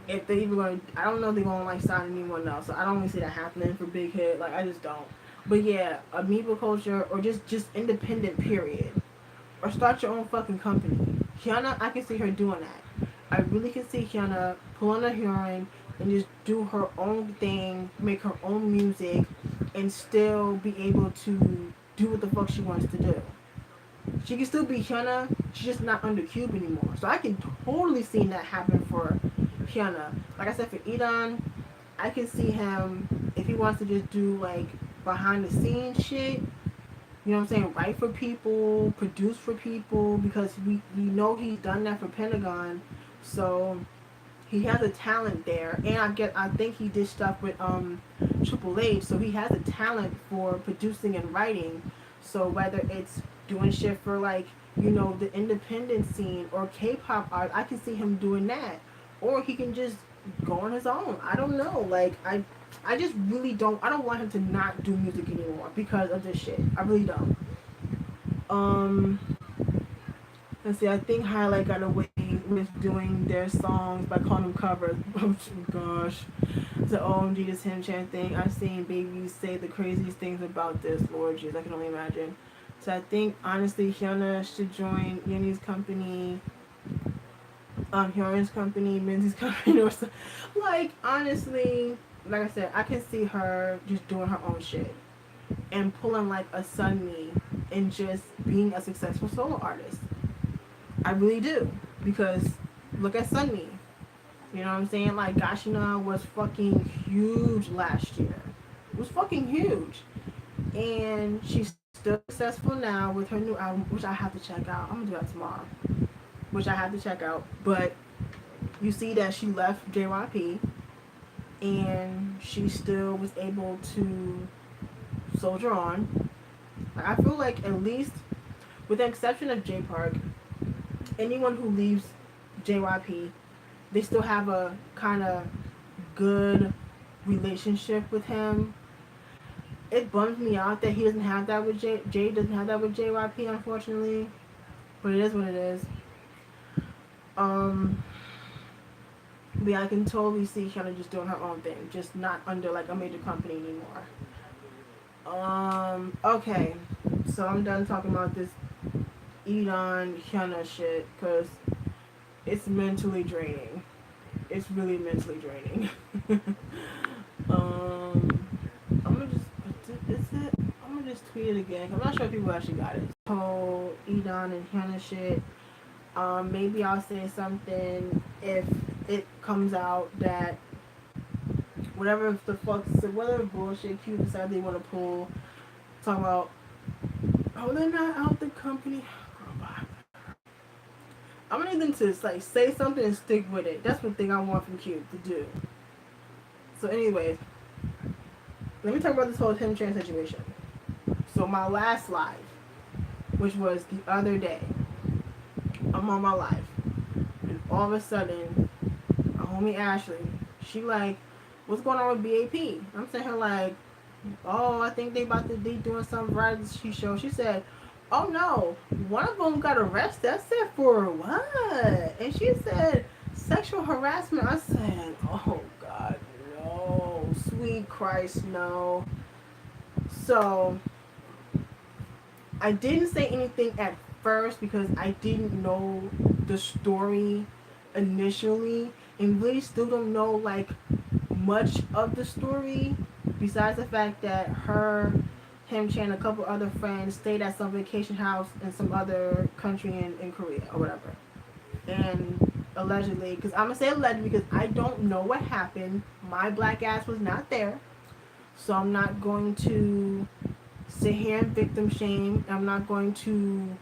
if they even going to, I don't know if they're going to like sign anyone else. So I don't really see that happening for Big Hit. Like I just don't. But yeah, amoeba culture or just independent period. Or start your own fucking company. Hyuna, I can see her doing that. I really can see Hyuna pulling a hearing and just do her own thing, make her own music, and still be able to do what the fuck she wants to do. She can still be Hyuna, she's just not under Cube anymore. So I can totally see that happen for Hyuna. Like I said, for Edon, I can see him, if he wants to just do like behind the scenes shit, you know what I'm saying, write for people, produce for people, because we know he's done that for Pentagon. So he has a talent there, and I think he did stuff with Triple H, so he has a talent for producing and writing. So whether it's doing shit for like, you know, the independent scene or K-pop art, I can see him doing that, or he can just go on his own. I don't know. Like I just really don't. I don't want him to not do music anymore because of this shit. I really don't. Um, let's see. I think Highlight got away with doing their songs by calling them covers. Oh gosh, the OMG this him chant thing. I've seen babies say the craziest things about this. Lord jeez, I can only imagine. So I think honestly, Hyuna should join Yeni's company. Hyun's company, Minzy's company, or something. Like honestly, like I said, I can see her just doing her own shit and pulling like a Sunmi and just being a successful solo artist. I really do because look at Sunmi. You know what I'm saying? Like Gashina was fucking huge last year. It was fucking huge, and she's still successful now with her new album, which I have to check out. I'm gonna do that tomorrow, which I have to check out. But you see that she left JYP and she still was able to soldier on. I feel like at least, with the exception of J Park, anyone who leaves JYP, they still have a kind of good relationship with him. It bums me out that he doesn't have that with Jay doesn't have that with JYP, unfortunately. But it is what it is. But yeah, I can totally see Hyuna just doing her own thing, just not under like a major company anymore. Okay, so I'm done talking about this Edon Hyuna shit because it's mentally draining. It's really mentally draining. I'm gonna just is it? I'm gonna just tweet it again. I'm not sure if people actually got it. Whole Edon and Hyuna shit. Maybe I'll say something if it comes out that whatever the fuck, whatever bullshit Q decide they want to pull, talk about, oh, they're not out the company. I'm gonna need them to like say something and stick with it. That's one thing I want from Q to do. So, anyways, let me talk about this whole Tim Chan situation. So, my last live, which was the other day, I'm on my live, and all of a sudden, a homie Ashley. She like, what's going on with BAP? I'm saying her like, oh, I think they about to be doing some variety show. She said, oh no, one of them got arrested. I said, for what? And she said, sexual harassment. I said, oh God, no, sweet Christ, no. So I didn't say anything at first because I didn't know the story initially, and really still don't know like much of the story besides the fact that him, and a couple other friends stayed at some vacation house in some other country in Korea or whatever. And allegedly, because I'm gonna say allegedly because I don't know what happened. My black ass was not there, so I'm not going to sit here and victim shame. I'm not going to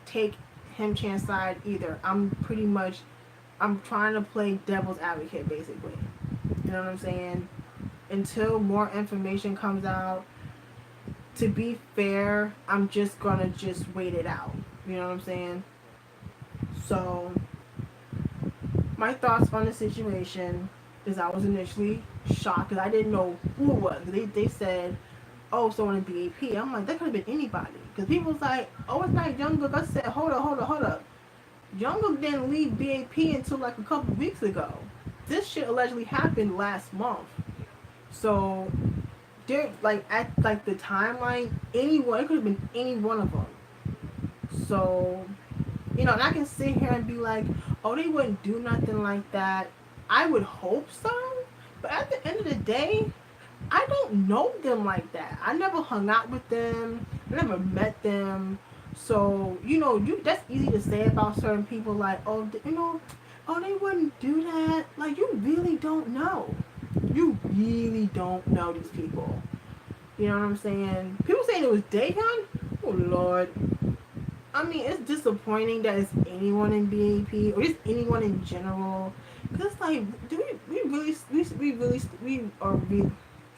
take him chance side either. I'm trying to play devil's advocate basically. You know what I'm saying? Until more information comes out, to be fair, I'm just gonna just wait it out. You know what I'm saying? So my thoughts on the situation is I was initially shocked because I didn't know who it was. They said, oh, someone in BAP. I'm like, that could have been anybody. Because people was like, oh, it's not Jungkook. I said, hold up. Jungkook didn't leave BAP until like a couple weeks ago. This shit allegedly happened last month. So, they're like, at like the timeline, anyone, it could have been any one of them. So, and I can sit here and be like, oh, they wouldn't do nothing like that. I would hope so. But at the end of the day, I don't know them like that. I never hung out with them. I never met them. So, that's easy to say about certain people like, oh, oh, they wouldn't do that. Like, you really don't know. You really don't know these people. You know what I'm saying? People saying it was Daehyun? Oh, Lord. I mean, it's disappointing that it's anyone in BAP or just anyone in general. Because, like, do we really,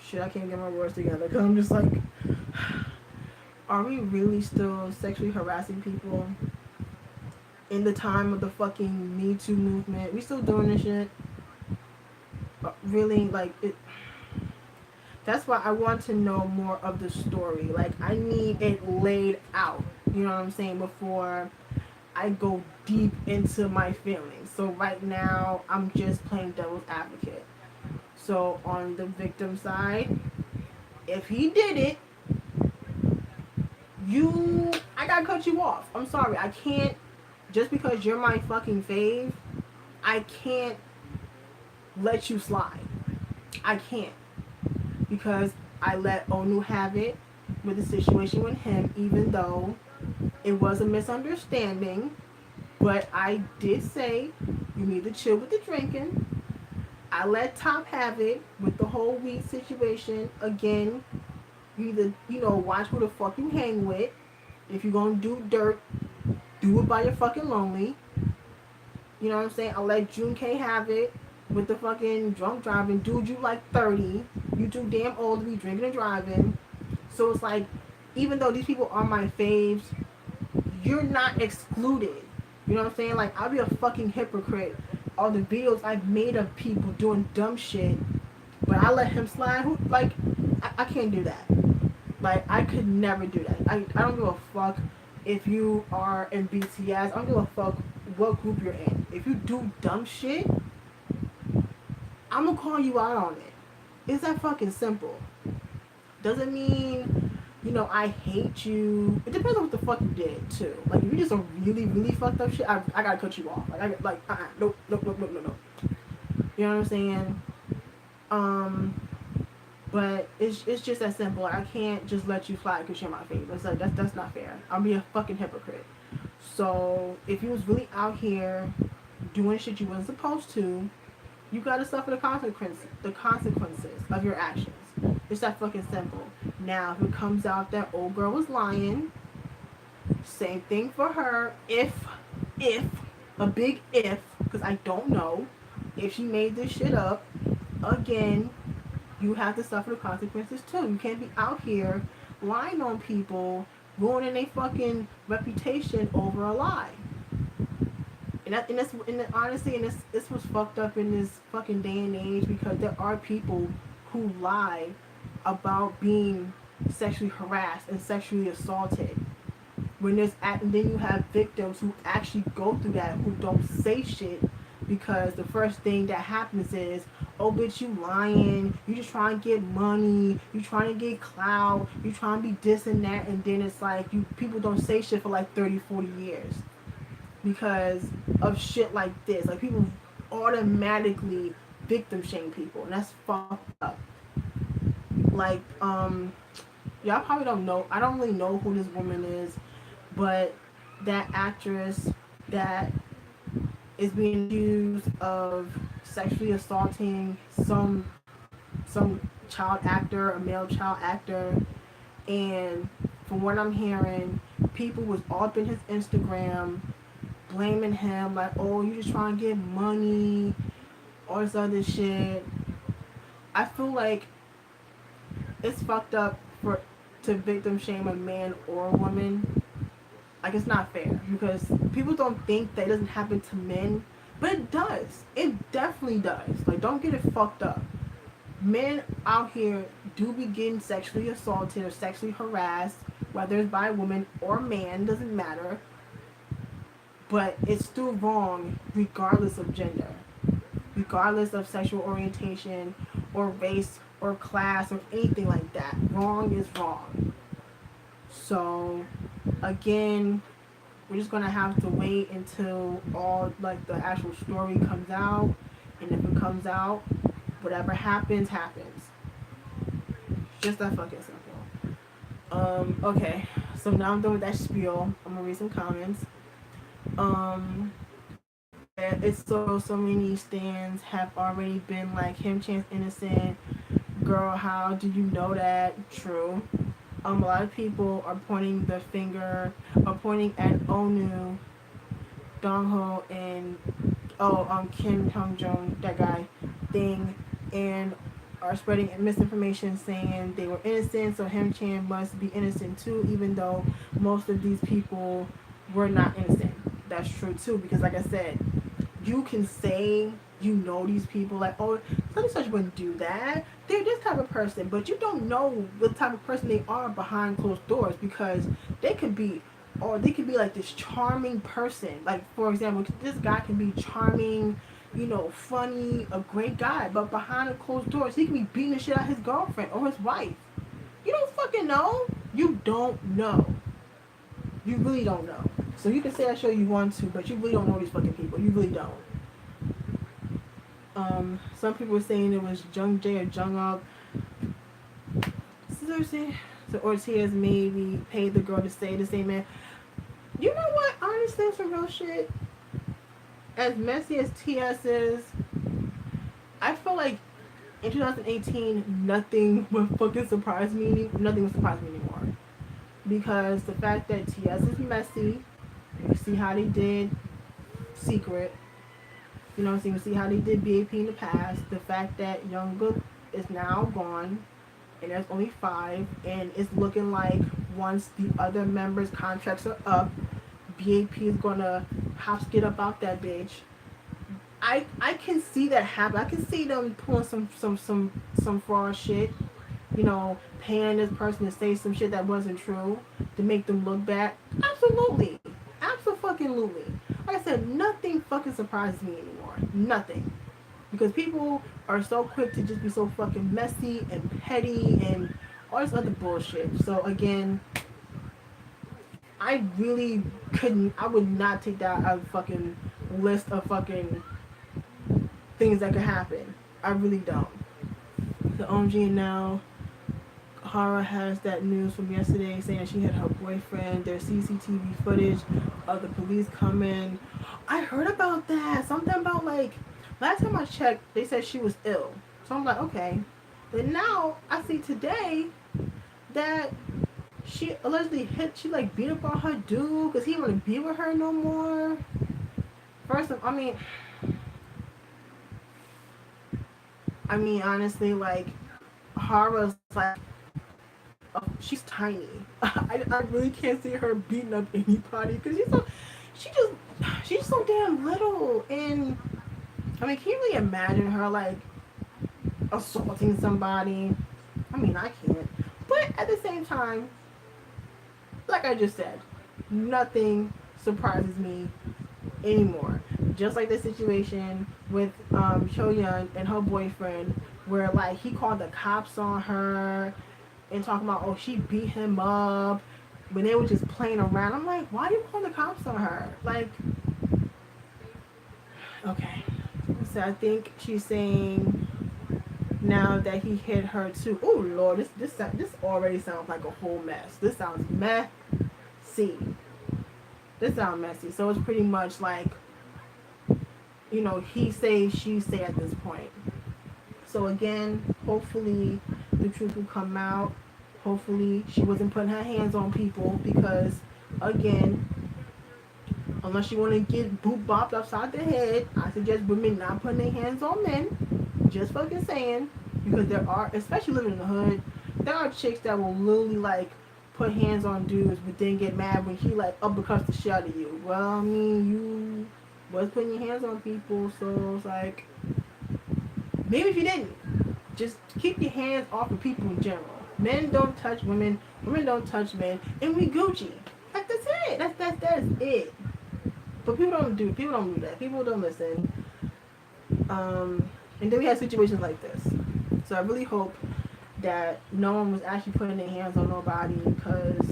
shit, I can't get my words together. Because I'm just like, are we really still sexually harassing people in the time of the fucking Me Too movement? We still doing this shit? Really, like, it. That's why I want to know more of the story. Like, I need it laid out. You know what I'm saying? Before I go deep into my feelings. So right now, I'm just playing devil's advocate. So on the victim side, if he did it, I gotta cut you off. I'm sorry. I can't, just because you're my fucking fave, I can't let you slide. I can't. Because I let Onu have it with the situation with him, even though it was a misunderstanding. But I did say, you need to chill with the drinking. I let Top have it with the whole weed situation. Again, you either, watch who the fuck you hang with. If you're gonna do dirt, do it by your fucking lonely. You know what I'm saying? I let June K have it with the fucking drunk driving. Dude, you like 30. You too damn old to be drinking and driving. So it's like, even though these people are my faves, you're not excluded. You know what I'm saying? Like, I'll be a fucking hypocrite. All the videos I've made of people doing dumb shit, but I let him slide. I can't do that. Like, I could never do that. I don't give a fuck if you are in BTS. I don't give a fuck what group you're in. If you do dumb shit, I'm gonna call you out on it. It's that fucking simple. Doesn't mean, I hate you. It depends on what the fuck you did, too. Like, if you did some really, really fucked up shit, I gotta cut you off. Nope. You know what I'm saying? But it's just that simple. I can't just let you fly because you're my favorite. It's like, that's not fair. I'll be a fucking hypocrite. So, if you was really out here doing shit you wasn't supposed to, you gotta suffer the consequences of your actions. It's that fucking simple. Now, if it comes out that old girl was lying, same thing for her. If, a big if, because I don't know, if she made this shit up, again, you have to suffer the consequences too. You can't be out here lying on people, ruining their fucking reputation over a lie. Honestly, and this was fucked up in this fucking day and age because there are people who lie about being sexually harassed and sexually assaulted. And then you have victims who actually go through that who don't say shit because the first thing that happens is, oh bitch, you lying, you just trying to get money, you trying to get clout, you trying to be this and that, and then it's like you people don't say shit for like 30, 40 years because of shit like this. Like people automatically victim shame people, and that's fucked up. Like, y'all probably don't know. I don't really know who this woman is, but that actress that is being accused of sexually assaulting some child actor, a male child actor, and from what I'm hearing, people was all up in his Instagram blaming him like, oh, you just trying to get money, all this other shit. I feel like it's fucked up for to victim shame a man or a woman. Like it's not fair because people don't think that it doesn't happen to men, but it does. It definitely does. Like don't get it fucked up. Men out here do be getting sexually assaulted or sexually harassed, whether it's by a woman or man, doesn't matter. But it's still wrong regardless of gender, regardless of sexual orientation or race or class or anything like that. Wrong is wrong. So, again, we're just gonna have to wait until all like the actual story comes out, and if it comes out, whatever happens, happens. Just that fucking simple. Okay. So now I'm done with that spiel. I'm gonna read some comments. Yeah, it's so many stands have already been like him chance innocent. Girl, how do you know that? True. A lot of people are pointing the finger, are pointing at Onu, Dongho, and Kim Hong Jong, that guy, thing, and are spreading misinformation saying they were innocent, so Him Chan must be innocent too, even though most of these people were not innocent. That's true too, because like I said, you can say you know these people, like, oh, such and such wouldn't do that. They're this type of person, but you don't know what type of person they are behind closed doors because they could be, or they could be like this charming person. Like, for example, this guy can be charming, funny, a great guy, but behind the closed doors, he can be beating the shit out of his girlfriend or his wife. You don't fucking know. You don't know. You really don't know. So you can say that show you want to, but you really don't know these fucking people. You really don't. Some people were saying it was Jung Jae or Jung Up. Seriously? So Ortiz maybe paid the girl to stay the same man. You know what? Honestly, some real shit. As messy as TS is, I feel like in 2018, nothing would fucking surprise me. Nothing would surprise me anymore. Because the fact that TS is messy, you see how they did Secret. You know what I'm saying? You see how they did BAP in the past. The fact that Youngbook is now gone, and there's only 5, and it's looking like once the other members' contracts are up, BAP is gonna have to get up out that bitch. I can see that happen. I can see them pulling some fraud shit. Paying this person to say some shit that wasn't true to make them look bad. Absolutely. Absolutely. Like I said, nothing fucking surprises me anymore. Nothing. Because people are so quick to just be so fucking messy and petty and all this other bullshit. So again, I really I would not take that out of the fucking list of fucking things that could happen. I really don't. The OMG now, Hara has that news from yesterday saying she had her boyfriend. There's CCTV footage of the police coming. I heard about that. Something about like last time I checked, they said she was ill. So I'm like, okay. Then now I see today that she allegedly she like beat up on her dude because he didn't want to be with her no more. First of, I mean honestly, like Hara's like, she's tiny. I really can't see her beating up anybody because she's so damn little, and I mean, can you really imagine her like assaulting somebody? I mean, I can't. But at the same time, like I just said, nothing surprises me anymore. Just like the situation with Choyeon and her boyfriend, where like he called the cops on her and talking about, oh, she beat him up when they were just playing around. I'm like, why do you call the cops on her? Like, okay. So I think she's saying now that he hit her too. Oh Lord, this already sounds like a whole mess. This sounds messy. This sounds messy. So it's pretty much like, you know, he say, she say at this point. So again, hopefully the truth will come out. Hopefully she wasn't putting her hands on people because, again, unless you want to get boop bopped upside the head, I suggest women not putting their hands on men. Just fucking saying. Because there are, especially living in the hood, there are chicks that will literally like put hands on dudes but then get mad when he like uppercuts the shit out of you. Well, I mean, you was putting your hands on people, so it's like, maybe if you didn't, just keep your hands off of people in general. Men don't touch women, women don't touch men, and we Gucci. Like, that's it. That's it. But people don't do that. People don't listen. And then we have situations like this. So I really hope that no one was actually putting their hands on nobody, because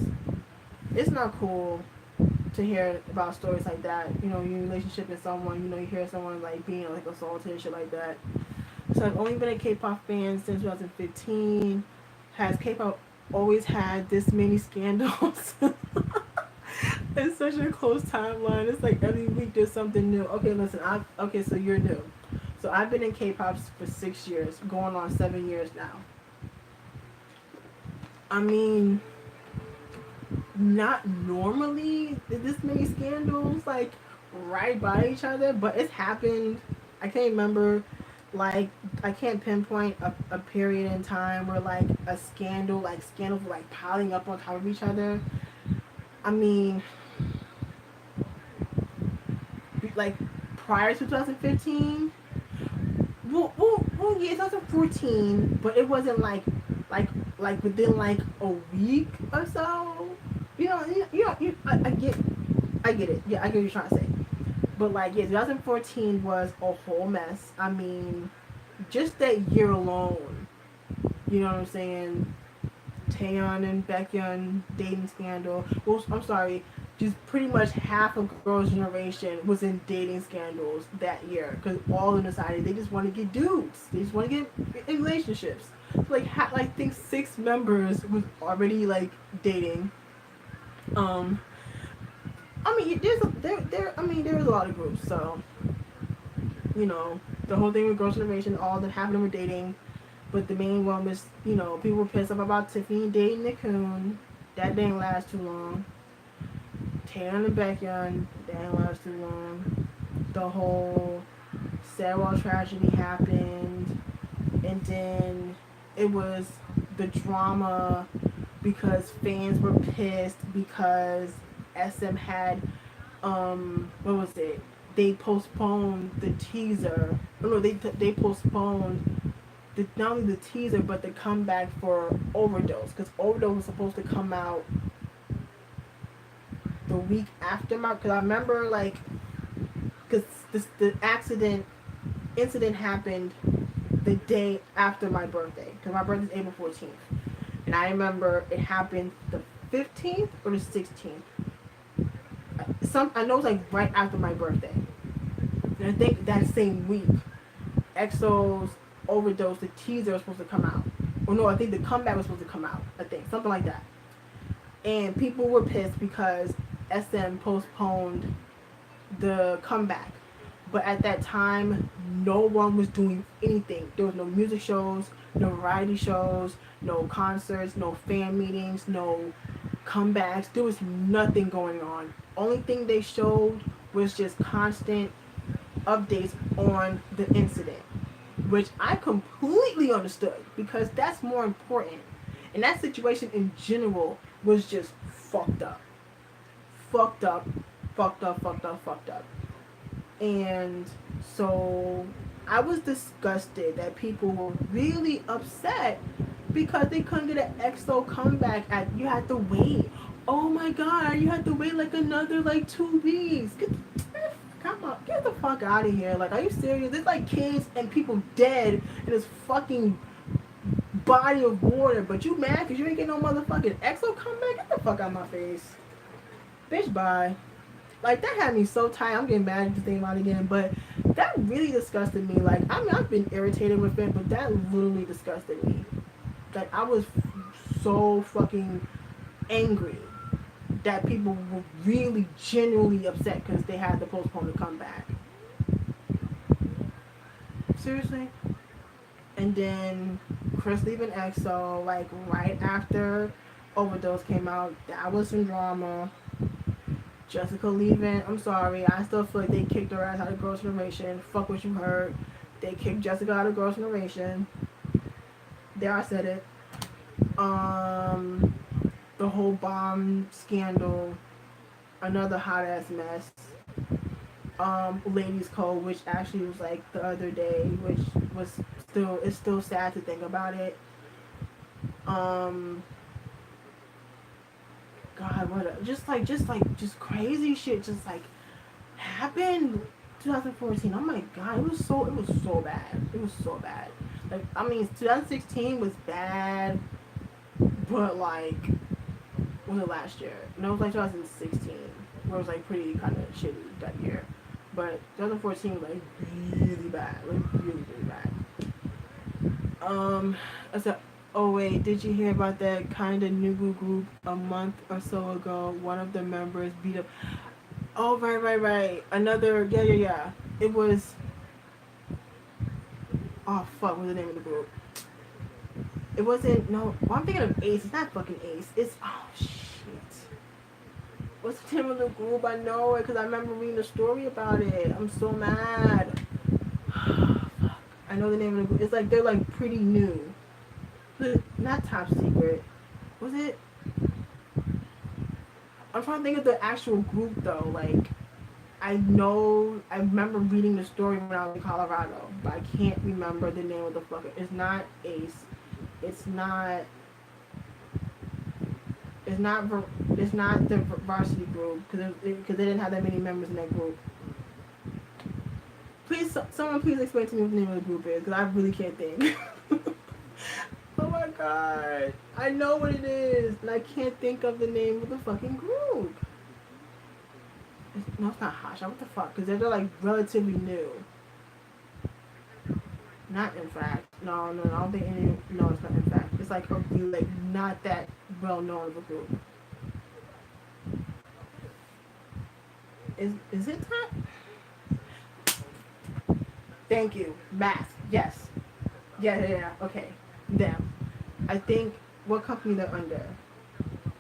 it's not cool to hear about stories like that. You know, your relationship with someone, you know, you hear someone like being like assaulted and shit like that. So I've only been a K-pop fan since 2015. Has K-pop always had this many scandals? It's such a close timeline. It's like every week there's something new. Okay, listen, okay, so you're new. So I've been in K-pop for 6 years, going on 7 years now. I mean, not normally this many scandals like right by each other, but it's happened. I can't remember, like, I can't pinpoint a period in time where like a scandal, like scandals were like piling up on top of each other. I mean, like prior to 2015, well, yeah, 2014, but it wasn't like within like a week or so. I get it. Yeah, I get what you're trying to say. But like, yeah, 2014 was a whole mess. I mean, just that year alone, you know what I'm saying? Taeyeon and Baekhyun dating scandal. Well, I'm sorry, just pretty much half of girls' generation was in dating scandals that year, because all of them decided they just want to get dudes. They just want to get in relationships. So like, I think 6 members was already like dating. I mean, there was a lot of groups, so you know, the whole thing with girls' generation, all of them, half of them were dating. But the main one was, you know, people were pissed off about Tiffany dating Nickun. That didn't last too long. Taeyeon and Baekhyun didn't last too long. The whole Sewol tragedy happened. And then it was the drama because fans were pissed because SM had, what was it? They postponed the teaser. Oh no, they postponed not only the teaser but the comeback for Overdose, because Overdose was supposed to come out the week after my, because I remember like, because the incident happened the day after my birthday, because my birthday is April 14th, and I remember it happened the 15th or the 16th. I know it's like right after my birthday, and I think that same week EXO's Overdose, the teaser was supposed to come out. Or no, I think the comeback was supposed to come out. I think. Something like that. And people were pissed because SM postponed the comeback. But at that time, no one was doing anything. There was no music shows, no variety shows, no concerts, no fan meetings, no comebacks. There was nothing going on. Only thing they showed was just constant updates on the incident, which I completely understood because that's more important. And that situation in general was just fucked up. Fucked up, fucked up, fucked up, fucked up. And so I was disgusted that people were really upset because they couldn't get an EXO comeback. At you had to wait. Oh my god, you had to wait like another like 2 weeks. Come on, get the fuck out of here. Like, are you serious? There's like kids and people dead in this fucking body of water, but you mad because you ain't get no motherfucking EXO comeback? Get the fuck out of my face. Bitch, bye. Like, that had me so tired. I'm getting mad to think about it again, but that really disgusted me. Like, I mean, I've been irritated with it, but that literally disgusted me. Like, I was so fucking angry that people were really genuinely upset because they had to postpone the comeback. Seriously? And then Chris leaving EXO, like, right after Overdose came out, that was some drama. Jessica leaving, I'm sorry, I still feel like they kicked her ass out of Girls' Generation. Fuck what you heard. They kicked Jessica out of Girls' Generation. There, I said it. The whole bomb scandal, another hot ass mess. Ladies Code, which actually was like the other day, which was still, it's still sad to think about it. God, what just crazy shit just like happened 2014. Oh my god, it was so bad. It was so bad. Like, I mean, 2016 was bad, but like, was it last year? No, it was like 2016, where it was like pretty kind of shitty that year. But 2014 was like really bad, like really bad. I said, oh wait, did you hear about that kind of new group a month or so ago? One of the members beat up. Oh, right. Another, yeah. It was, oh fuck, what's the name of the group? It wasn't, no, well, I'm thinking of Ace. It's not fucking Ace. It's, oh shit. What's the name of the group? I know it because I remember reading the story about it. I'm so mad. Fuck. I know the name of the group. It's like, they're like pretty new. Not Top Secret. Was it? I'm trying to think of the actual group though. Like, I remember reading the story when I was in Colorado, but I can't remember the name of the fucker. It's not Ace. It's not the varsity group because they didn't have that many members in that group. Please, someone please explain to me what the name of the group is because I really can't think. Oh my god. I know what it is, and I can't think of the name of the fucking group. No, it's not Hasha. What the fuck? Because they're like relatively new. Not In Fact. No, I don't think any. No, it's not In Fact. It's like not that well known of a group. Is it that? Thank you. Mask. Yes. Yeah. Okay. Them. I think what company they're under.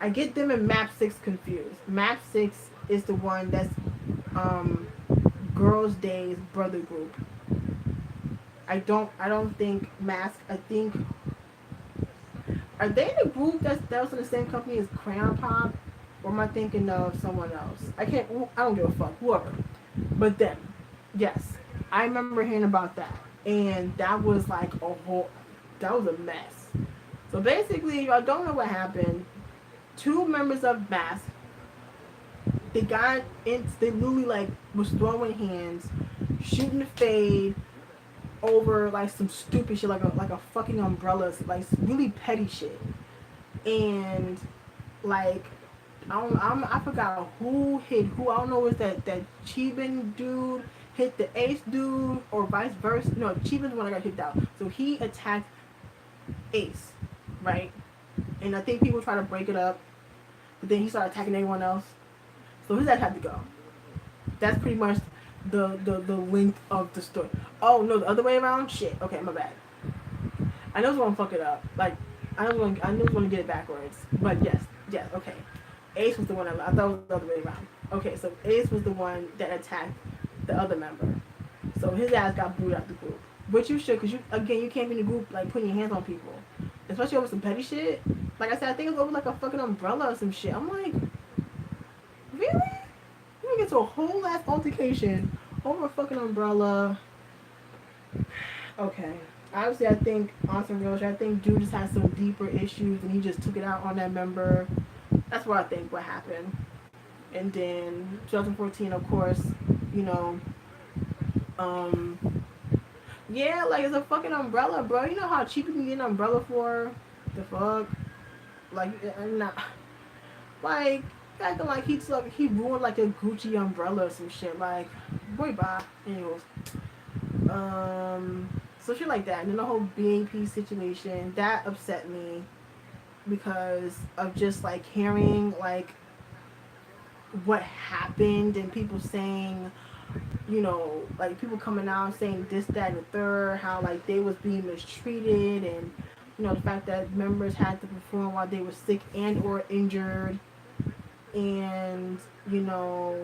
I get them and Map 6 confused. Map 6 is the one that's Girls' Day's brother group. I don't think Mask. I think, are they the group that was in the same company as Crayon Pop, or am I thinking of someone else? I don't give a fuck. Whoever, but them. Yes, I remember hearing about that, and that was like that was a mess. So basically, I don't know what happened. 2 members of Mask, they literally like was throwing hands, shooting the fade over like some stupid shit, like a fucking umbrella, like really petty shit. And like I forgot who hit who. I don't know, was that Chiban dude hit the Ace dude or vice versa. No, Chiban's the one that got kicked out. So he attacked Ace, right? And I think people try to break it up, but then he started attacking everyone else. So his ass had to go. That's pretty much the length of the story. Oh no, the other way around? Shit. Okay, my bad. I know I was gonna fuck it up. Like, I knew I was gonna get it backwards. But yes, okay. Ace was the one I thought it was the other way around. Okay, so Ace was the one that attacked the other member. So his ass got booed out the group. Which you should, because you can't be in the group like putting your hands on people. Especially over some petty shit. Like I said, I think it was over like a fucking umbrella or some shit. I'm like, really? You get to a whole ass altercation over fucking umbrella. Okay. Obviously, I think on some real shit, I think dude just had some deeper issues and he just took it out on that member. That's what I think what happened. And then 2014, of course, you know, um, yeah, like it's a fucking umbrella, bro. You know how cheap you can get an umbrella for? The fuck? Like, I'm not. Like, acting like he ruined like a Gucci umbrella or some shit. Like, boy, bye. Anyways, so shit like that. And then the whole BAP situation that upset me because of just like hearing like what happened and people saying, you know, like people coming out saying this, that, and the third, how like they was being mistreated, and you know the fact that members had to perform while they were sick and or injured, and you know,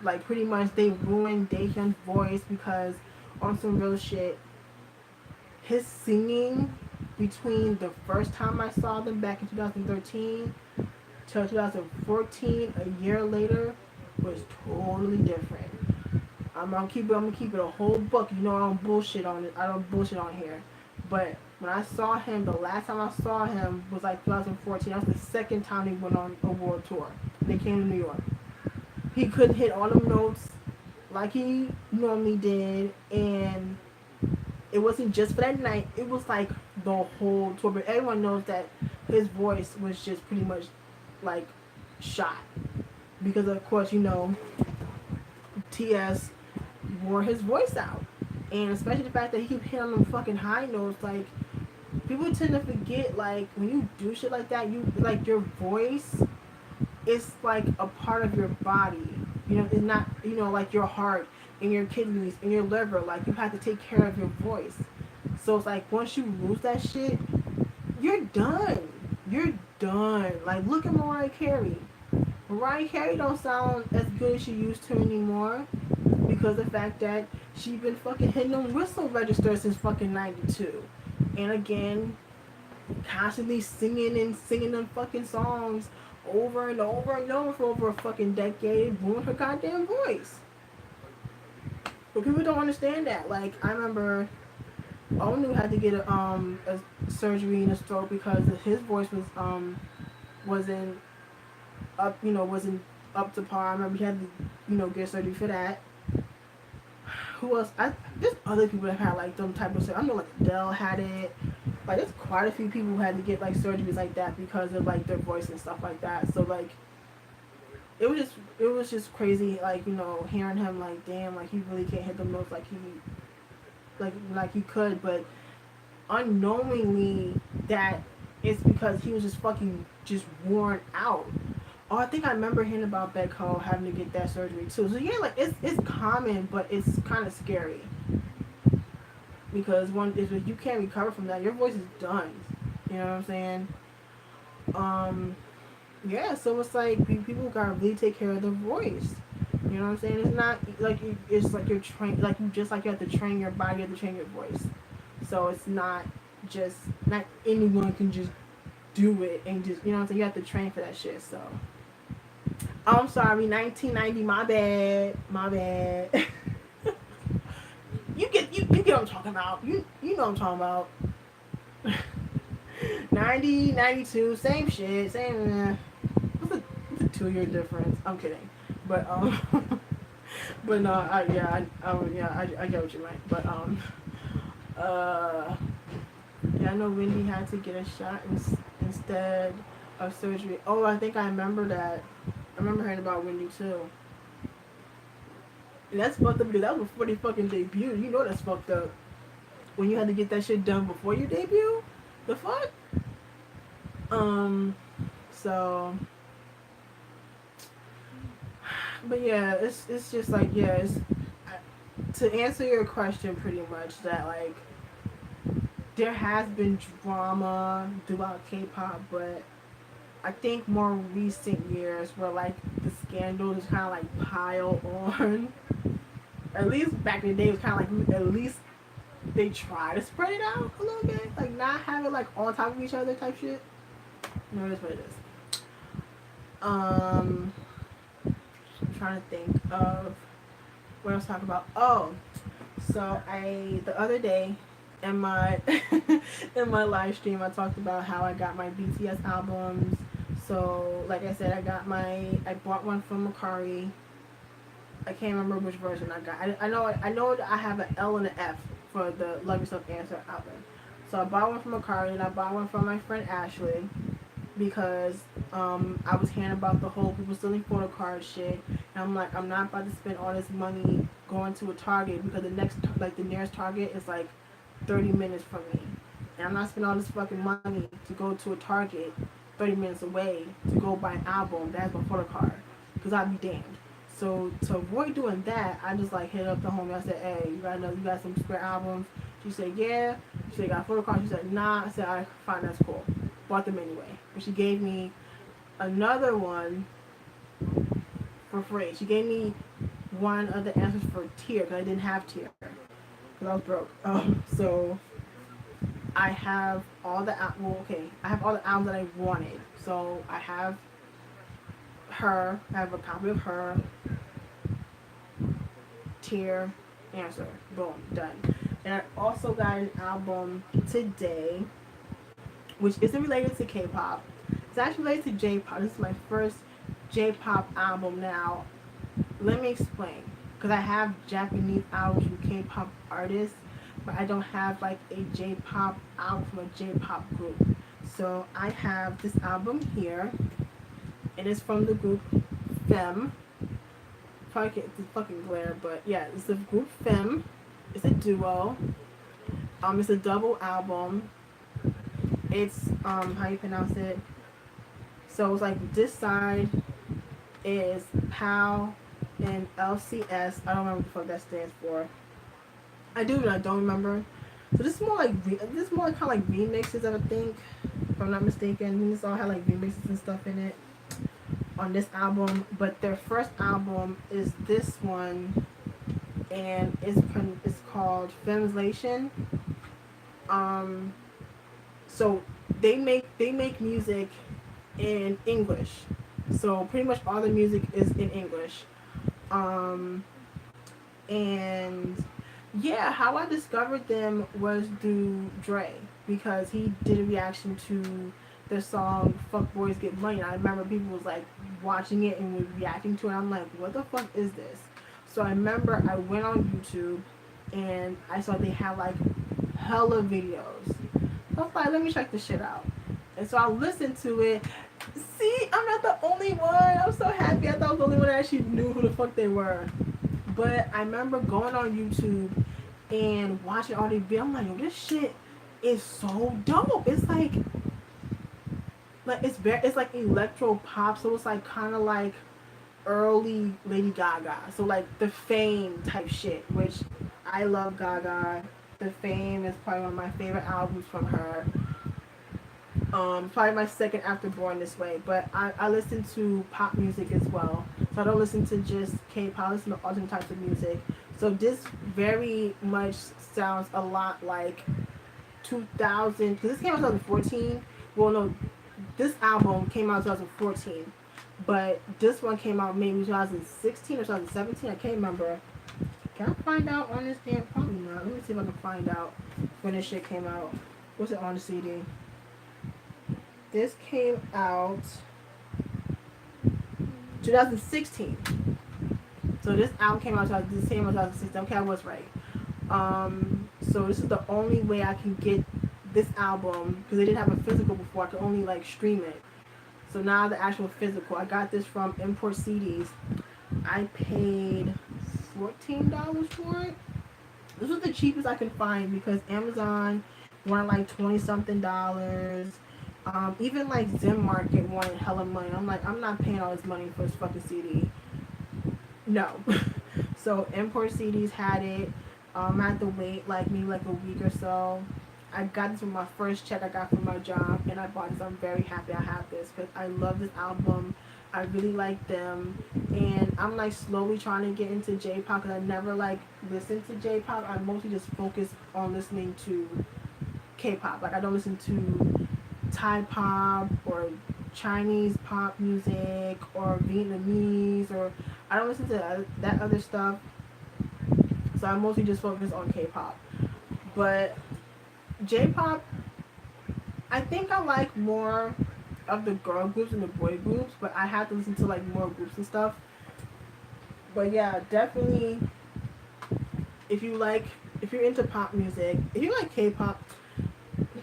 like pretty much they ruined Dahyun's voice because on some real shit, his singing between the first time I saw them back in 2013 till 2014, a year later, was totally different. I'm gonna keep it a whole book. You know I don't bullshit on it. I don't bullshit on here. But when I saw him, the last time I saw him was like 2014. That was the second time he went on a world tour. They came to New York. He couldn't hit all them notes like he normally did, and it wasn't just for that night. It was like the whole tour. But everyone knows that his voice was just pretty much like shot because of course you know TS wore his voice out, and especially the fact that he keep hitting them fucking high notes. Like people tend to forget, like when you do shit like that, you like your voice is like a part of your body. You know, it's not like your heart and your kidneys and your liver. Like you have to take care of your voice. So it's like once you lose that shit, you're done. You're done. Like look at Mariah Carey. Mariah Carey don't sound as good as she used to anymore because of the fact that she been fucking hitting them whistle registers since fucking 92. And again, constantly singing them fucking songs over and over and over for over a fucking decade, ruined her goddamn voice. But people don't understand that. Like I remember Onu had to get a surgery in his throat because his voice wasn't wasn't up to par. I remember he had to, get surgery for that. Who else? There's other people that had like them type of surgery. I know like Adele had it. Like there's quite a few people who had to get like surgeries like that because of like their voice and stuff like that. So like it was just crazy, like, hearing him like damn, like he really can't hit the notes like he could, but unknowingly that it's because he was just fucking just worn out. Oh, I think I remember hearing about Becko having to get that surgery too. So yeah, like it's common, but it's kind of scary because if you can't recover from that, your voice is done. You know what I'm saying? Yeah. So it's like people gotta really take care of their voice. You know what I'm saying? It's not like it's like you're trained, like you have to train your body, you have to train your voice. So it's not anyone can just do it and just what I'm saying. You have to train for that shit. So. I'm sorry, 1990. My bad. You get what I'm talking about. You know what I'm talking about. 90, 92, same shit, same. What's a 2-year difference? I'm kidding, but but no, I get what you meant, but yeah, I know Wendy had to get a shot instead of surgery. Oh, I think I remember that. I remember hearing about Wendy too. And that's fucked up because that was before they fucking debuted. You know that's fucked up. When you had to get that shit done before your debut? The fuck? So but yeah, it's just like to answer your question pretty much that like there has been drama throughout K-pop, but I think more recent years where like the scandals kind of like pile on. At least back in the day, it was kind of like at least they try to spread it out a little bit, like not have it like on top of each other type shit. No, that's what it is. I'm trying to think of what else talk about? Oh, so I the other day in my in my live stream I talked about how I got my BTS albums. So like I said, I bought one from Macari. I can't remember which version I got. I know that I have an L and an F for the Love Yourself Answer album. So I bought one from Macari and I bought one from my friend Ashley because I was hearing about the whole people stealing photo card shit, and I'm like, I'm not about to spend all this money going to a Target because the nearest Target is like 30 minutes from me, and I'm not spending all this fucking money to go to a Target 30 minutes away to go buy an album that has my photo card, because I'd be damned. So to avoid doing that, I just like hit up the homie. I said, "Hey, you got some spare albums?" She said, "Yeah." She said, "You got a photo card?" She said, "Nah." I said, "All right, fine, that's cool." Bought them anyway. But she gave me another one for free. She gave me one of the answers for tier because I didn't have tier because I was broke. So I have all the I have all the albums that I wanted. So I have her. I have a copy of her tier answer. Boom, done. And I also got an album today, which isn't related to K-pop. It's actually related to J-pop. This is my first J-pop album now. Let me explain. Because I have Japanese albums from K-pop artists, but I don't have like a J-pop album from a J-pop group. So I have this album here, and it's from the group Fem. Probably can't, it's fucking glare, but yeah, it's the group Fem. It's a duo. It's a double album. It's how you pronounce it? So it's like this side is PAL and LCS. I don't remember what the fuck that stands for. I do, but I don't remember. So this is more like kind of like remixes, I would think, if I'm not mistaken. These all have like remixes and stuff in it on this album. But their first album is this one, and it's called Femslation. So they make music in English. So pretty much all the music is in English. Um, and yeah, how I discovered them was through Dre because he did a reaction to the song "Fuck Boys Get Money." And I remember people was like watching it and was reacting to it. I'm like, what the fuck is this? So I remember I went on YouTube and I saw they had like hella videos. So I was like, let me check this shit out. And so I listened to it. See, I'm not the only one. I'm so happy. I thought I was the only one that actually knew who the fuck they were. But I remember going on YouTube and watching all these videos. I'm like, yo, this shit is so dope. It's like it's like electro pop. So it's like kind of like early Lady Gaga. So like the Fame type shit, which I love Gaga. The Fame is probably one of my favorite albums from her. Probably my second after Born This Way, but I listen to pop music as well. So I don't listen to just K-pop, I listen to all different types of music. So this very much sounds a lot like 2000, because this came out in 2014. Well, no, this album came out in 2014, but this one came out maybe 2016 or 2017. I can't remember. Can I find out on this damn? Probably not. Let me see if I can find out when this shit came out. What's it on the CD? This came out 2016. So this album came out the same as 2016. Okay, I was right. So this is the only way I can get this album because they didn't have a physical before. I could only like stream it. So now the actual physical. I got this from Import CDs. I paid $14 for it. This was the cheapest I could find because Amazon wanted like 20 something dollars. Even like Zim Market wanted hella money. I'm like, I'm not paying all this money for this fucking CD. No. So Import CDs had it. I had to wait like maybe like a week or so. I got this from my first check I got from my job, and I bought this. I'm very happy I have this because I love this album. I really like them, and I'm like slowly trying to get into J-pop because I never like listened to J-pop. I mostly just focus on listening to K-pop. Like I don't listen to Thai pop or Chinese pop music or Vietnamese, or I don't listen to that other stuff. So I mostly just focus on K-pop. But J-pop, I think I like more of the girl groups and the boy groups, but I have to listen to like more groups and stuff. But yeah, definitely if you like if you're into pop music, if you like K-pop,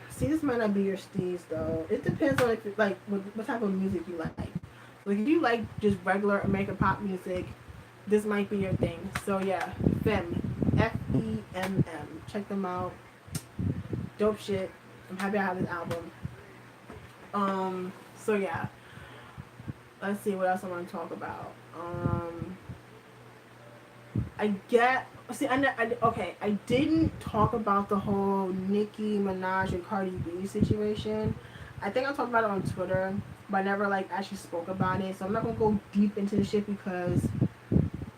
see this might not be your steez though. It depends on if like what type of music you like. Like if you like just regular American pop music, this might be your thing. So yeah, Fem, FEMM. Check them out. Dope shit. I'm happy I have this album. So yeah. Let's see what else I want to talk about. I get. See, okay. I didn't talk about the whole Nicki Minaj and Cardi B situation. I think I talked about it on Twitter, but I never like actually spoke about it. So I'm not gonna go deep into the shit because,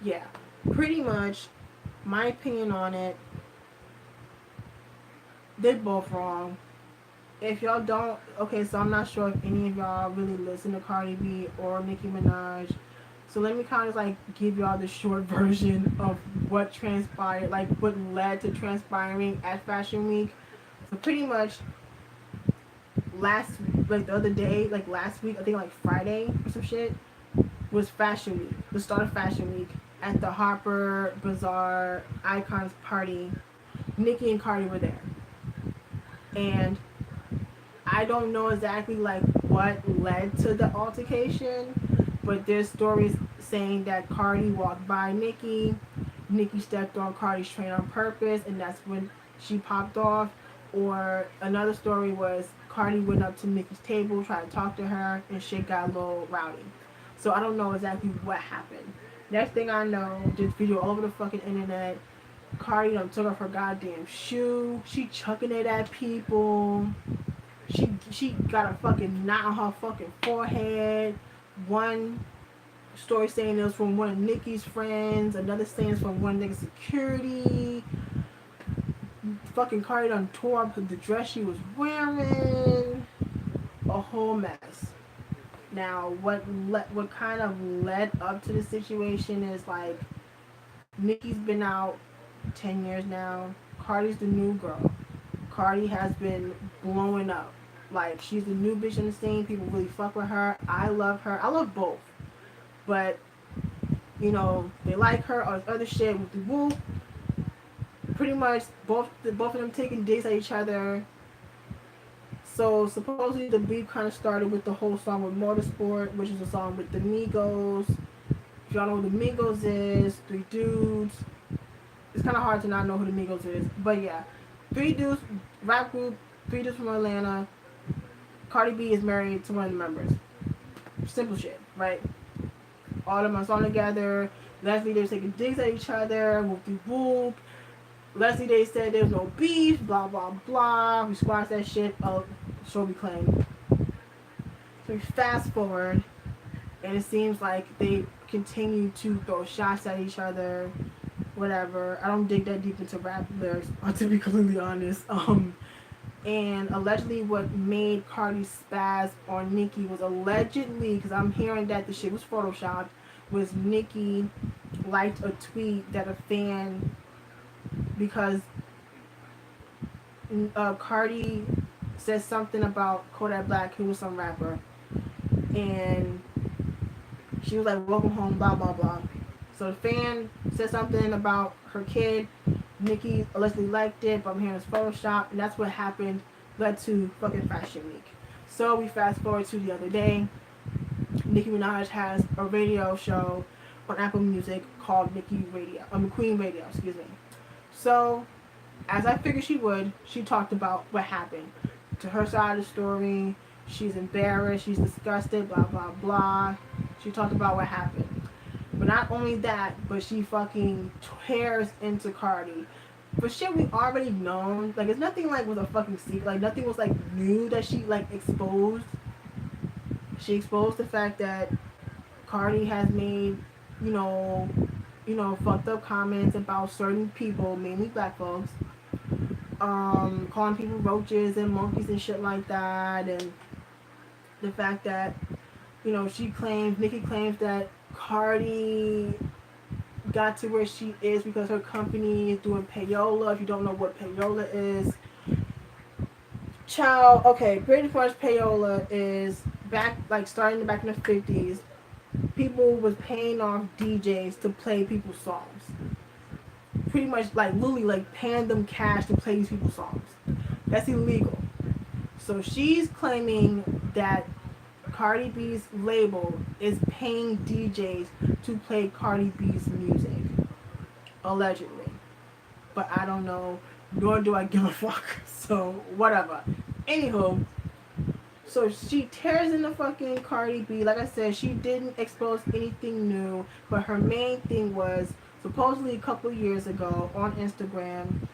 yeah, pretty much, my opinion on it. They're both wrong. If y'all don't, okay, so I'm not sure if any of y'all really listen to Cardi B or Nicki Minaj. So let me kind of like give y'all the short version of what transpired, like what led to transpiring at Fashion Week. So pretty much last, like the other day, like last week, I think like Friday or some shit, was Fashion Week, the start of Fashion Week at the Harper Bazaar Icons party. Nicki and Cardi were there. And I don't know exactly like what led to the altercation, but there's stories saying that Cardi walked by Nicki, Nicki stepped on Cardi's train on purpose, and that's when she popped off. Or another story was Cardi went up to Nicki's table, tried to talk to her, and shit got a little rowdy. So I don't know exactly what happened. Next thing I know, this video all over the fucking internet. Cardi done took off her goddamn shoe. She chucking it at people. She got a fucking knot on her fucking forehead. One story saying it was from one of Nicki's friends. Another saying it's from one nigga's security. Fucking Cardi done tore up the dress she was wearing. A whole mess. Now, what kind of led up to the situation is like Nicki's been out 10 years now. Cardi's the new girl. Cardi has been blowing up. Like, she's the new bitch on the scene. People really fuck with her. I love her. I love both. But, you know, they like her or other shit with the woo. Pretty much, both of them taking digs at each other. So, supposedly, the beef kind of started with the whole song with Motorsport, which is a song with the Migos. If y'all know who the Migos is, three dudes. It's kind of hard to not know who the Migos is. But, yeah. Three dudes, rap group, three dudes from Atlanta. Cardi B is married to one of the members. Simple shit, right? All of them are song together. Leslie, they were taking digs at each other. Whoop-de-whoop. Leslie, they said there was no beef. Blah, blah, blah. We squashed that shit. Oh, so we claim. So we fast forward. And it seems like they continue to throw shots at each other. Whatever. I don't dig that deep into rap lyrics, to be completely honest. And allegedly what made Cardi spaz on Nicki was allegedly, because I'm hearing that the shit was photoshopped, was Nicki liked a tweet that a fan, because Cardi said something about Kodak Black, who was some rapper, and she was like, welcome home, blah, blah, blah. So the fan said something about her kid. Nicki allegedly liked it, but I'm hearing it's Photoshop, and that's what happened, led to fucking Fashion Week. So we fast forward to the other day. Nicki Minaj has a radio show on Apple Music called Queen Radio, excuse me. So, as I figured she would, she talked about what happened. To her side of the story, she's embarrassed, she's disgusted, blah, blah, blah. She talked about what happened. But not only that, but she fucking tears into Cardi. For shit we already known. Like, it's nothing like was a fucking secret. Like, nothing was like new that she like exposed. She exposed the fact that Cardi has made, you know, fucked up comments about certain people, mainly black folks. Calling people roaches and monkeys and shit like that. And the fact that, Nicki claims that Cardi got to where she is because her company is doing payola. If you don't know what payola is, child, okay, pretty much payola is back, like starting back in the 50s. People was paying off DJs to play people's songs. Pretty much like literally like paying them cash to play these people's songs. That's illegal. So she's claiming that Cardi B's label is paying DJs to play Cardi B's music. Allegedly. But I don't know, nor do I give a fuck. So, whatever. Anywho, so she tears in the fucking Cardi B. Like I said, she didn't expose anything new, but her main thing was supposedly a couple years ago on Instagram,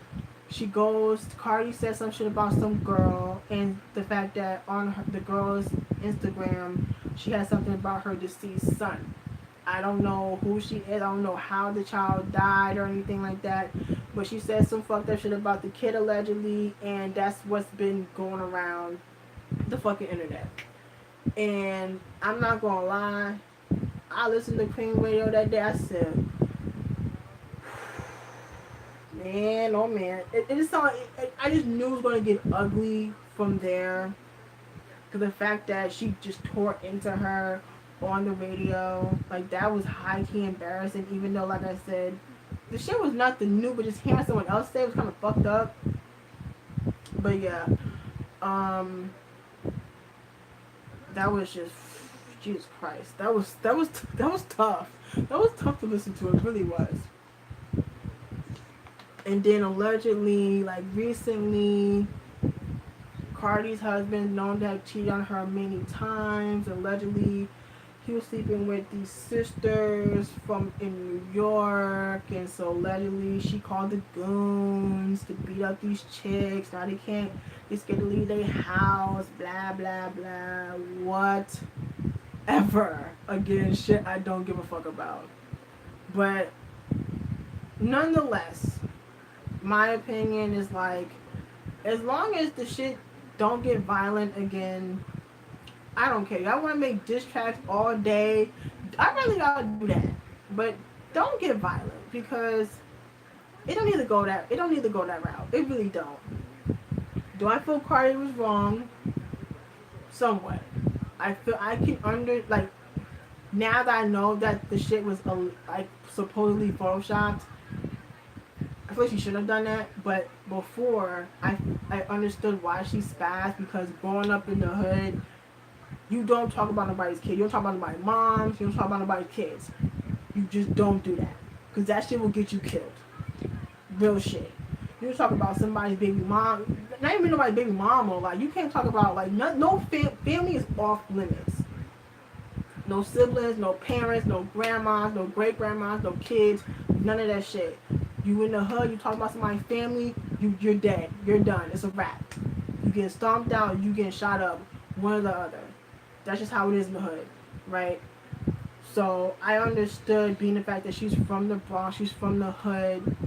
Cardi said some shit about some girl, and the fact that on the girl's Instagram, she had something about her deceased son. I don't know who she is. I don't know how the child died or anything like that. But she said some fucked up shit about the kid allegedly, and that's what's been going around the fucking internet. And I'm not gonna lie, I listened to Queen Radio that day. I said, man, oh man, it just sounded. I just knew it was gonna get ugly from there. Cause the fact that she just tore into her on the radio, like that was high key embarrassing. Even though, like I said, the shit was nothing new, but just hearing someone else say it was kind of fucked up. But yeah, that was just Jesus Christ. That was tough. That was tough to listen to. It really was. And then allegedly, like recently, Cardi's husband known to have cheated on her many times. Allegedly, he was sleeping with these sisters from in New York, and so allegedly she called the goons to beat up these chicks. Now they scared to leave their house. Blah blah blah. Whatever. Again, shit I don't give a fuck about. But nonetheless, my opinion is like, as long as the shit don't get violent again, I don't care. Y'all want to make diss tracks all day, I really gotta do that. But don't get violent, because it don't need to go that route. It really don't. Do I feel Cardi was wrong? Somewhat. I feel I can now that I know that the shit was like supposedly photoshopped, I feel like she shouldn't have done that. But before, I understood why she spazzed, because growing up in the hood, you don't talk about nobody's kid. You don't talk about nobody's moms. You don't talk about nobody's kids. You just don't do that, because that shit will get you killed. Real shit. You don't talk about somebody's baby mom. Not even nobody's baby mom, or like you can't talk about like family is off limits. No siblings, no parents, no grandmas, no great grandmas, no kids, none of that shit. You in the hood, you talk about somebody's family, you're dead. You're done. It's a wrap. You get stomped out, you get shot up, one or the other. That's just how it is in the hood, right? So I understood, being the fact that she's from the Bronx, she's from the hood,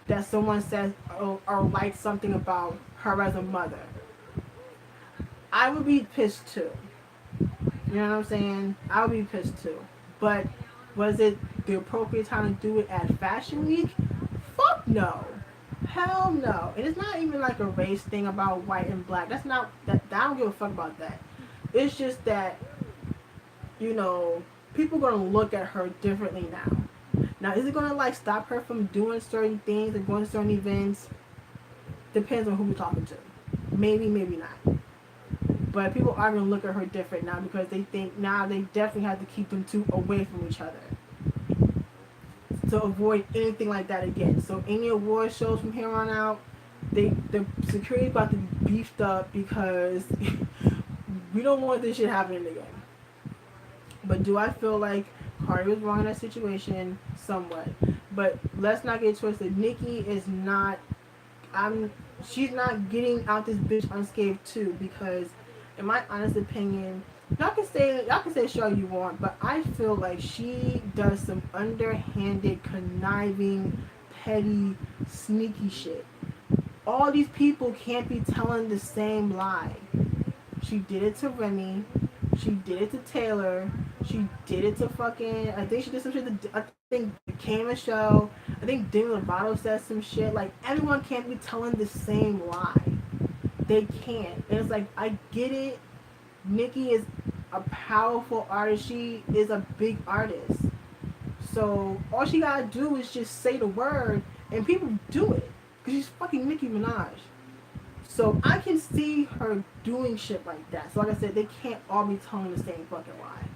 that someone says or likes something about her as a mother. I would be pissed too. You know what I'm saying? I would be pissed too. But was it the appropriate time to do it at Fashion Week? Fuck no. Hell no. And it's not even like a race thing about white and black. That's not that. I don't give a fuck about that. It's just that, you know, people are gonna look at her differently now. Now, is it gonna like stop her from doing certain things and going to certain events? Depends on who we're talking to. Maybe, maybe not. But people are going to look at her different now, because they think now they definitely have to keep them two away from each other to avoid anything like that again. So any award shows from here on out, the security is about to be beefed up, because we don't want this shit happening again. But do I feel like Cardi was wrong in that situation? Somewhat. But let's not get twisted. Nicki is not. She's not getting out this bitch unscathed too, because in my honest opinion, y'all can say sure you want, but I feel like she does some underhanded, conniving, petty, sneaky shit. All these people can't be telling the same lie. She did it to Remy. She did it to Taylor. She did it to fucking. I think she did some shit to. think became a show. I think Demi Lovato said some shit. Like everyone can't be telling the same lie. They can't. And it's like I get it. Nicki is a powerful artist. She is a big artist. So all she gotta do is just say the word, and people do it because she's fucking Nicki Minaj. So I can see her doing shit like that. So like I said, they can't all be telling the same fucking lie.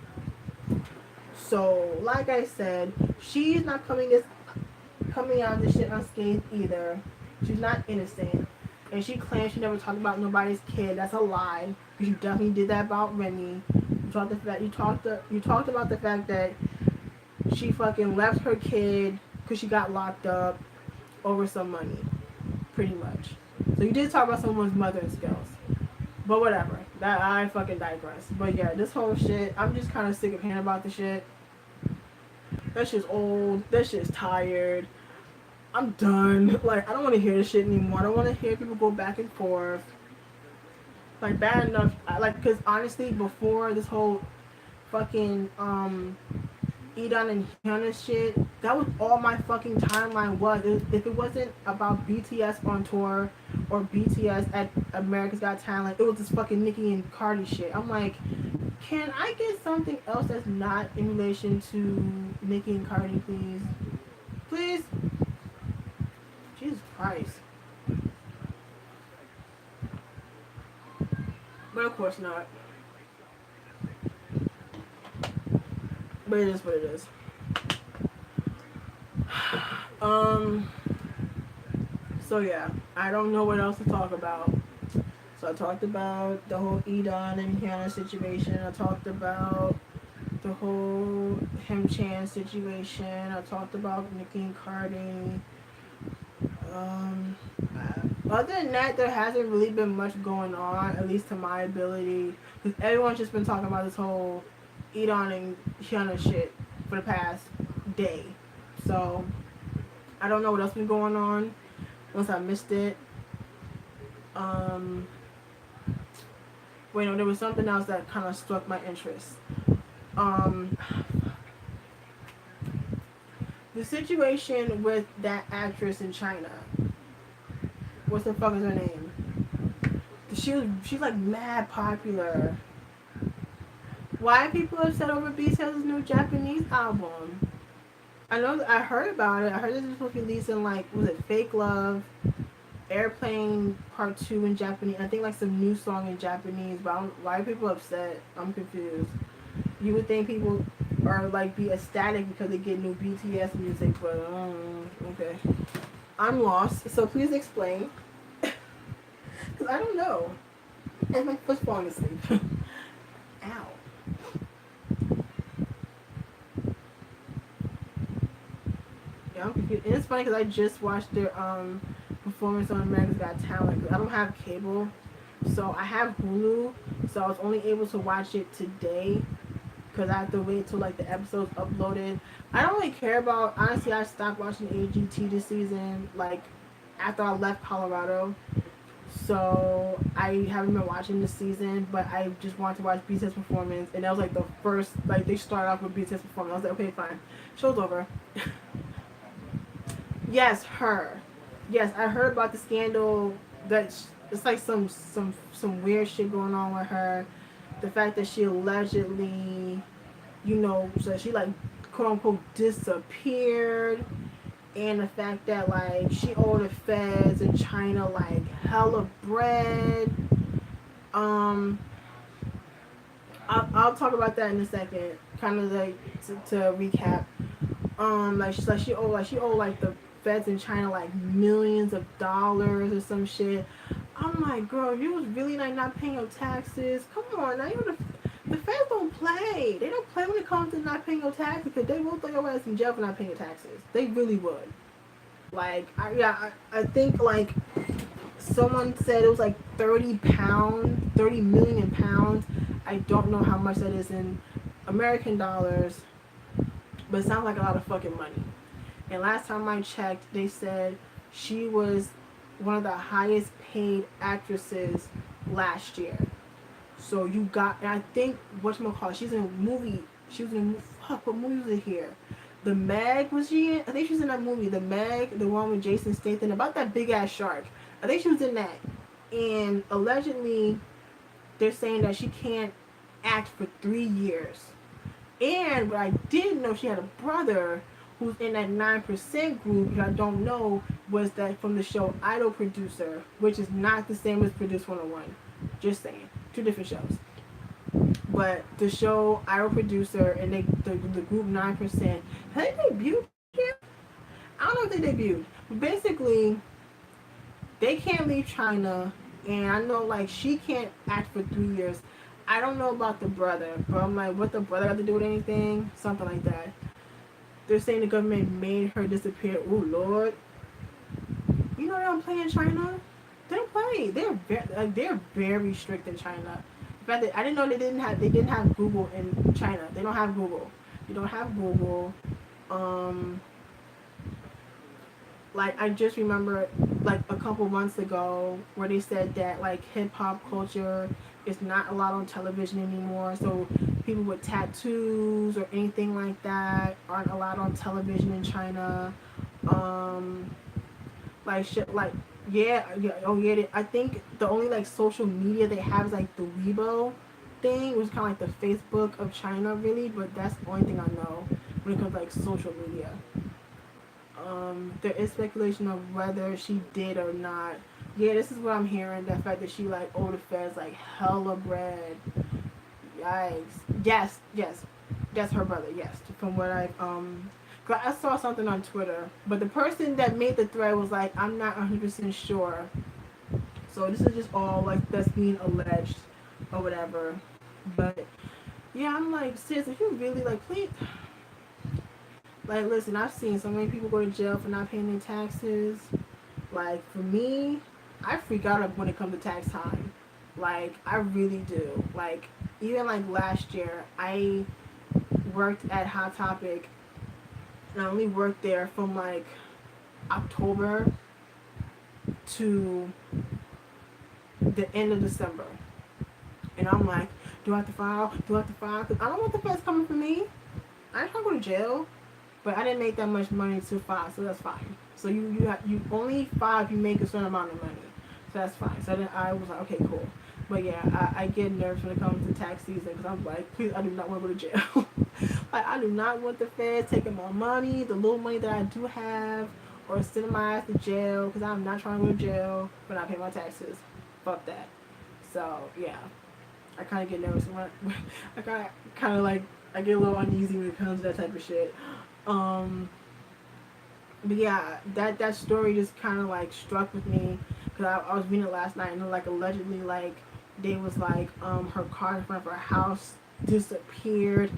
So like I said, she's not coming out of this shit unscathed either. She's not innocent, and she claims she never talked about nobody's kid. That's a lie. Because you definitely did that about Remy. You talked about the fact that she fucking left her kid because she got locked up over some money, pretty much. So you did talk about someone's mothering skills, but whatever. That I fucking digress. But yeah, this whole shit, I'm just kind of sick of hearing about the shit. That shit's old. That shit's tired. I'm done. Like I don't want to hear this shit anymore. I don't want to hear people go back and forth. Like bad enough. Because honestly, before this whole fucking Edon and Hyuna shit, that was all my fucking timeline was. If it wasn't about BTS on tour or BTS at America's Got Talent, it was this fucking Nicki and Cardi shit. I'm like, can I get something else that's not in relation to Nicki and Cardi, please? Please? Jesus Christ. But of course not. But it is what it is. So yeah, I don't know what else to talk about. So I talked about the whole Edon and Hyuna situation. I talked about the whole Him Chan situation. I talked about Nicki and Cardi. Other than that, there hasn't really been much going on, at least to my ability. Because everyone's just been talking about this whole Edon and Hyuna shit for the past day. So, I don't know what else been going on, unless I missed it. Wait, no, there was something else that kind of struck my interest. The situation with that actress in China. What's the fuck is her name? She's like mad popular. Why are people upset over BTS's new Japanese album? I heard about it. I heard this was supposed to be released in like, was it Fake Love, Airplane Part 2 in Japanese. I think like some new song in Japanese. But why are people upset? I'm confused. You would think people are like be ecstatic because they get new BTS music, but okay. I'm lost. So please explain. Because I don't know. And my foot's falling asleep. Ow. Yeah, I'm confused. And it's funny because I just watched their performance on America's Got Talent. Cause I don't have cable. So I have Hulu. So I was only able to watch it today. Because I have to wait till like the episode's uploaded. I don't really care about, honestly, I stopped watching AGT this season. Like, after I left Colorado. So I haven't been watching this season, but I just wanted to watch BTS performance, and that was like the first, like they started off with BTS performance. I was like, okay, fine, show's over. Yes, her. Yes, I heard about the scandal. That it's like some weird shit going on with her. The fact that she allegedly, so she like quote unquote disappeared. And the fact that like she owed the feds in China like hella bread. I'll talk about that in a second. Kind of like to recap. She owed like the feds in China like millions of dollars or some shit. I'm like, girl, you was really like not paying your taxes. Come on, now the feds don't play. They don't play when it comes to not paying your taxes, because they will throw your ass in jail for not paying your taxes. They really would. Like, I think like someone said it was like 30 million pounds. I don't know how much that is in American dollars, but it sounds like a lot of fucking money. And last time I checked, they said she was one of the highest paid actresses last year. So and I think, whatchamacallit, she was in a movie, what movie was it here? The Meg, was she in? I think she was in that movie. The Meg, the one with Jason Statham about that big ass shark. I think she was in that. And allegedly, they're saying that she can't act for 3 years. And what I did know, she had a brother who's in that 9% group, which I don't know, was that from the show Idol Producer, which is not the same as Produce 101. Just saying. Two different shows. But the show Idol Producer and the group 9%, have they debuted yet? I don't know if they debuted. But basically, they can't leave China, and I know like she can't act for 3 years. I don't know about the brother, but I'm like, what the brother got to do with anything? Something like that. They're saying the government made her disappear. Oh Lord, you know they don't play in China. They don't play. They're very strict in China. In fact, I didn't know they didn't have Google in China. They don't have Google. You don't have Google. Um, like I just remember like a couple months ago where they said that like hip hop culture is not allowed on television anymore. So people with tattoos or anything like that aren't allowed on television in China. Um, like shit, like oh yeah. I think the only like social media they have is like the Weibo thing, which is kind of like the Facebook of China, really. But that's the only thing I know when it comes to like social media. There is speculation of whether she did or not. Yeah, this is what I'm hearing. The fact that she like owed the feds like hella bread. Yikes. Yes, that's her brother. Yes, from what I saw something on Twitter, but the person that made the thread was like, I'm not 100% sure. So this is just all like that's being alleged or whatever. But yeah, I'm like, sis, if you really like, please. Like, listen, I've seen so many people go to jail for not paying their taxes. Like, for me, I freak out when it comes to tax time. Like, I really do. Like, even like last year, I worked at Hot Topic, and I only worked there from like October to the end of December. And I'm like, do I have to file? Do I have to file? Because I don't want the feds coming for me. I ain't trying to go to jail. But I didn't make that much money to file, so that's fine. So you only file if you make a certain amount of money, so that's fine. So then I was like, okay, cool. But yeah, I get nervous when it comes to tax season because I'm like, please, I do not want to go to jail. Like, I do not want the feds taking my money, the little money that I do have, or sending my ass to jail because I'm not trying to go to jail but not pay my taxes. Fuck that. So yeah, I kind of get nervous when I kind of like I get a little uneasy when it comes to that type of shit. Um, but yeah, that story just kind of like struck with me because I was reading it last night and like allegedly like they was like her car in front of her house disappeared.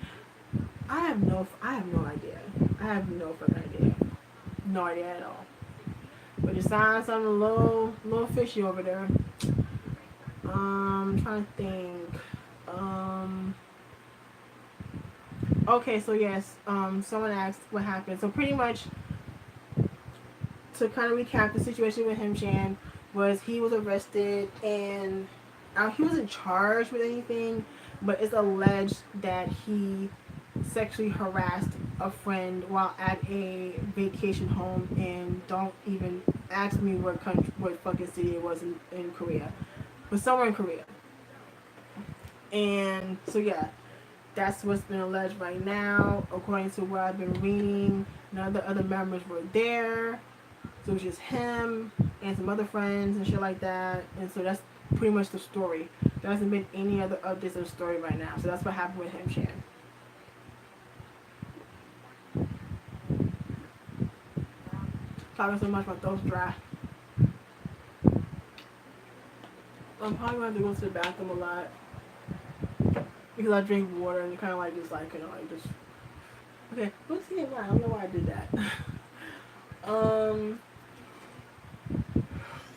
I have no idea. I have no fucking idea. No idea at all. But it sounds something a little fishy over there. I'm trying to think. Um. Okay, so yes, someone asked what happened. So pretty much, to kind of recap the situation with him, Shan, was he was arrested and he wasn't charged with anything, but it's alleged that he sexually harassed a friend while at a vacation home, and don't even ask me what country, what fucking city it was in Korea, but somewhere in Korea. And so yeah, that's what's been alleged right now, according to what I've been reading. None of the other members were there, so it was just him and some other friends and shit like that. And so that's pretty much the story. There hasn't been any other updates of the story right now. So that's what happened with him, Shan. Talking so much, my throat's dry. I'm probably going to have to go to the bathroom a lot because I drink water and it kind of like just like, like just. Okay, let's see it now. I don't know why I did that. I'm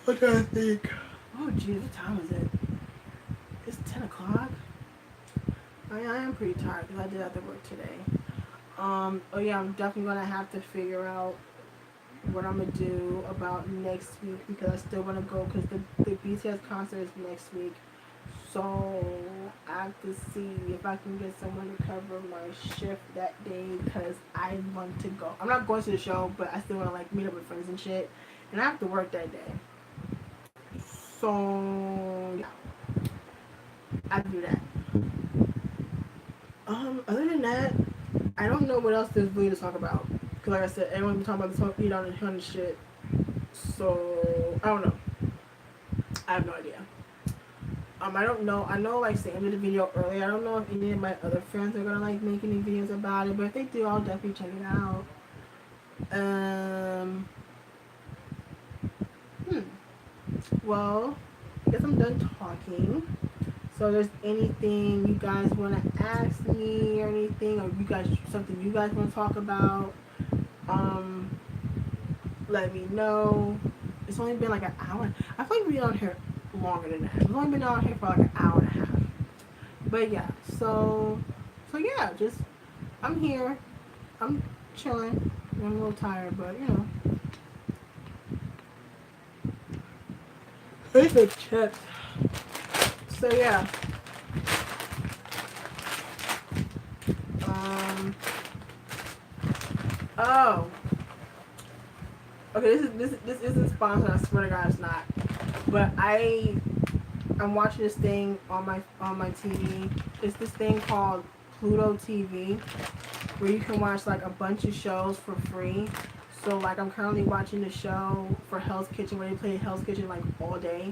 trying to think. Oh, jeez, what time is it? It's 10 o'clock. I am pretty tired because I did have to work today. Oh yeah, I'm definitely gonna have to figure out what I'm gonna do about next week because I still wanna go because the BTS concert is next week. So I have to see if I can get someone to cover my shift that day because I want to go. I'm not going to the show, but I still want to like meet up with friends and shit. And I have to work that day. So yeah, I do that. Other than that, I don't know what else there's really to talk about. Cause like I said, everyone be talking about this whole eat on and shit. So I don't know. I have no idea. I don't know. I know like Sam did a video earlier. I don't know if any of my other friends are gonna like make any videos about it, but if they do, I'll definitely check it out. Um. Hmm. Well, I guess I'm done talking. So, if there's anything you guys want to ask me or anything, or you guys something you guys want to talk about, um, let me know. It's only been like an hour. I feel like we've been on here longer than that. We've only been on here for like an hour and a half. But yeah, so yeah, just I'm here. I'm chilling. I'm a little tired, but you know. It's a chip. So yeah. Um. Oh. Okay. This isn't sponsored. I swear to God, it's not. But I'm watching this thing on my TV. It's this thing called Pluto TV, where you can watch like a bunch of shows for free. So like I'm currently watching the show for Hell's Kitchen, where they play Hell's Kitchen like all day,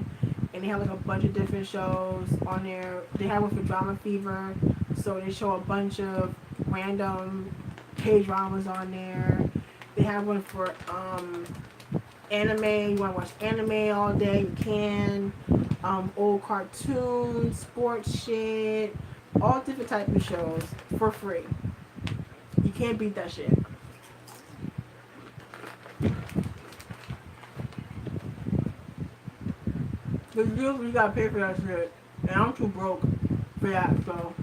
and they have like a bunch of different shows on there. They have one for Drama Fever, so they show a bunch of random K dramas on there. They have one for anime. You want to watch anime all day? You can. Old cartoons, sports shit, all different types of shows for free. You can't beat that shit. Because usually you gotta pay for that shit, and I'm too broke for that. So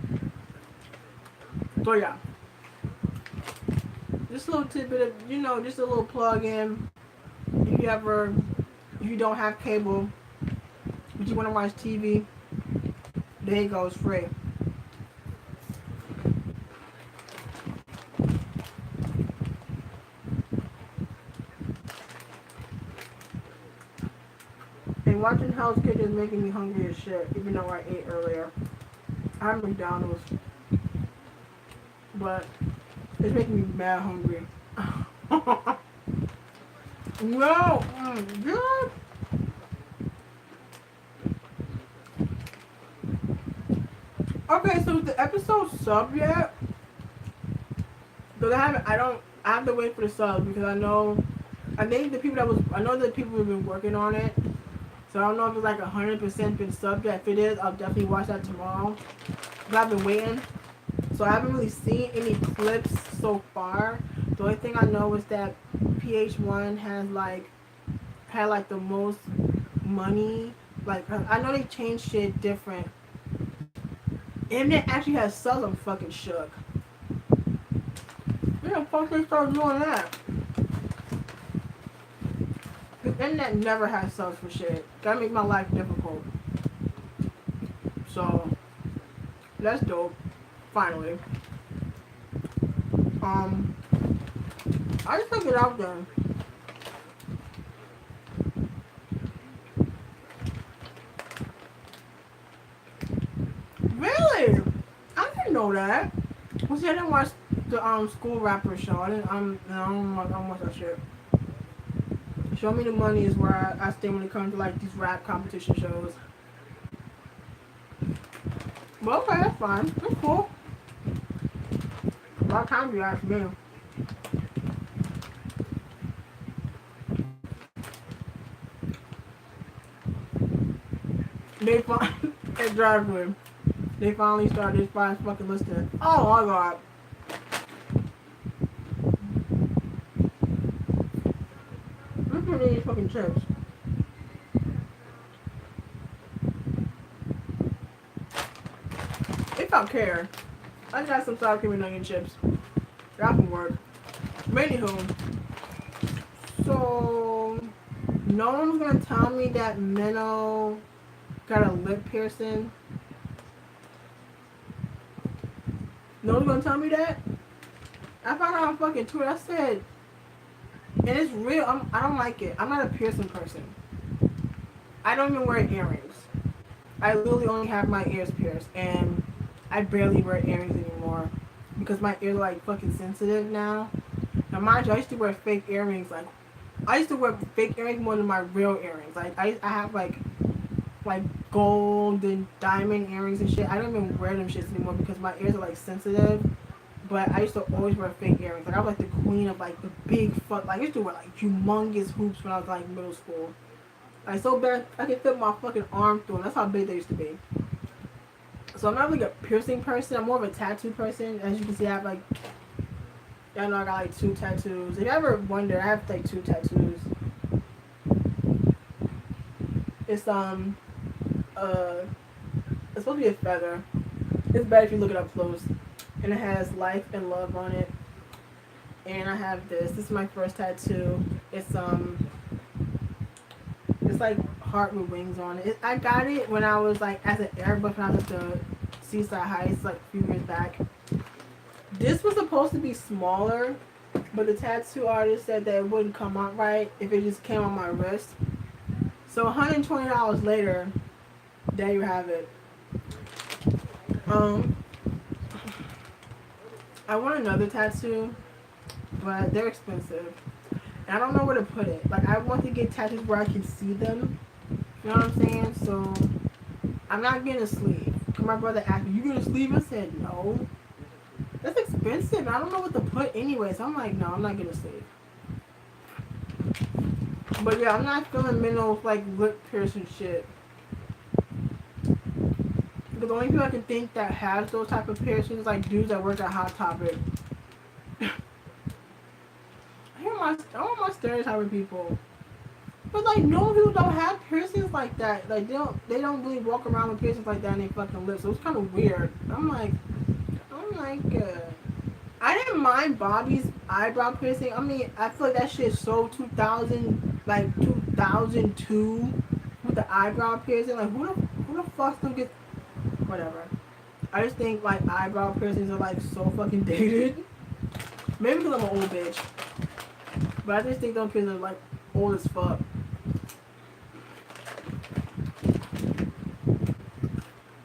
yeah. Just a little tidbit of, just a little plug in. If you don't have cable, but you want to watch TV, there you go, it's free. And watching Hell's Kitchen is making me hungry as shit, even though I ate earlier. I had McDonald's, but it's making me mad hungry. No! God! Okay, so is the episode sub yet? Because I have to wait for the sub because I know the people who've been working on it. So I don't know if it's like 100% been subbed yet. If it is, I'll definitely watch that tomorrow. But I've been waiting. So I haven't really seen any clips so far. The only thing I know is that PH1 had like the most money. Like I know they changed shit different. And it actually has subs. I'm fucking shook. Where the fuck they start doing that? The internet never has subs for shit. That makes my life difficult. So that's dope. Finally. I just took it out there. Really? I didn't know that. Well, see, I didn't watch the school rapper show. I don't watch that shit. Show Me the Money is where I stay when it comes to like these rap competition shows. Well, okay, that's fine. That's cool. About time you asked me. They finally, it drives me. They finally started this fine fucking listening. Oh my god. Look at these fucking chips. If I care, I got some sour cream and onion chips. That can work. Anywho, so no one's gonna tell me that Minnow got a lip piercing No one's gonna tell me that. I found out on fucking Twitter. I said, and it's real. I don't like it. I'm not a piercing person. I don't even wear earrings. I literally only have my ears pierced, and I barely wear earrings anymore because my ears are like fucking sensitive now. Now, mind you, I used to wear fake earrings. Like, I used to wear fake earrings more than my real earrings. Like, I have like gold and diamond earrings and shit. I don't even wear them shits anymore because my ears are like sensitive. But I used to always wear fake earrings. Like, I was like the queen of like the big fuck. Like, I used to wear like humongous hoops when I was like middle school. Like, so bad I could fit my fucking arm through them. That's how big they used to be. So I'm not like a piercing person. I'm more of a tattoo person. As you can see, I have like, y'all know I got like 2 tattoos. If you ever wonder, I have like 2 tattoos. It's it's supposed to be a feather. It's better if you look it up close. And it has life and love on it. And I have this. This is my first tattoo. It's like heart with wings on it. I got it when I was like as an airbus when I was at the Seaside Heights like a few years back. This was supposed to be smaller, but the tattoo artist said that it wouldn't come out right if it just came on my wrist. So $120 later, there you have it. I want another tattoo, but they're expensive. And I don't know where to put it. Like, I want to get tattoos where I can see them. You know what I'm saying? So, I'm not getting a sleeve. Cause my brother asked me, you get a sleeve? I said, no. That's expensive. I don't know what to put anyway. So, I'm like, no, I'm not getting a sleeve. But yeah, I'm not feeling Minnow's, like, lip piercing shit. Because the only people I can think that has those type of piercings, like, dudes that work at Hot Topic. I want my stereotyping people. But like no people don't have piercings like that. Like they don't really walk around with piercings like that in their fucking lips. So it's kind of weird. I'm like I didn't mind Bobby's eyebrow piercing. I mean, I feel like that shit so 2000 like 2002 with the eyebrow piercing. Like who the fuck still gets whatever. I just think like eyebrow piercings are like so fucking dated. Maybe because I'm an old bitch. But I just think those kids are like old as fuck.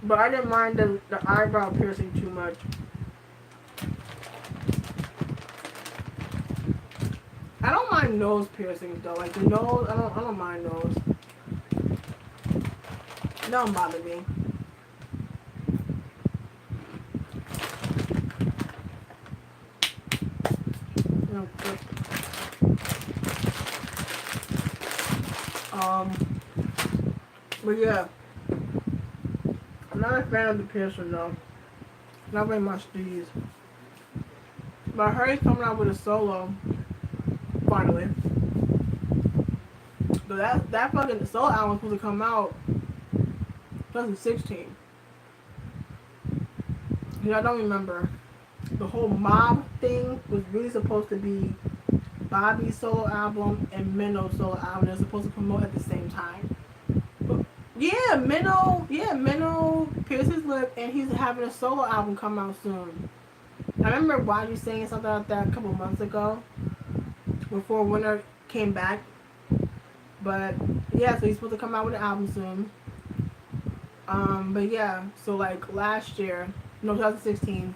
But I didn't mind the eyebrow piercing too much. I don't mind nose piercings though. Like the nose, I don't mind those. They don't bother me. But yeah, I'm not a fan of the piercing though. Not very much these. But I heard he's coming out with a solo. Finally. So that fucking solo album was supposed to come out 2016. Yeah, I don't remember. The whole mob thing was really supposed to be Bobby's solo album and Minnow's solo album. They're supposed to promote at the same time. But yeah, Minnow pierced his lip and he's having a solo album come out soon. I remember YG saying something like that a couple months ago before Winter came back. But yeah, so he's supposed to come out with an album soon. But yeah, so like last year, no, 2016,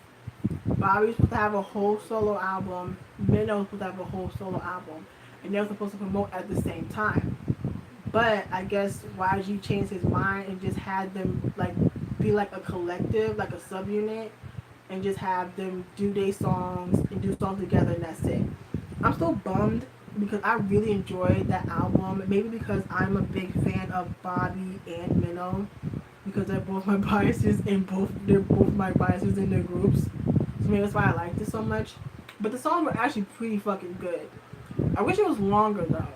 Bobby was supposed to have a whole solo album. Minnow was supposed to have a whole solo album, and they were supposed to promote at the same time. But I guess YG changed his mind and just had them like be like a collective, like a subunit, and just have them do their songs and do songs together, and that's it. I'm still bummed because I really enjoyed that album. Maybe because I'm a big fan of Bobby and Minnow, because they're both my biases and they're both my biases in their groups. So maybe that's why I liked it so much. But the songs were actually pretty fucking good. I wish it was longer though.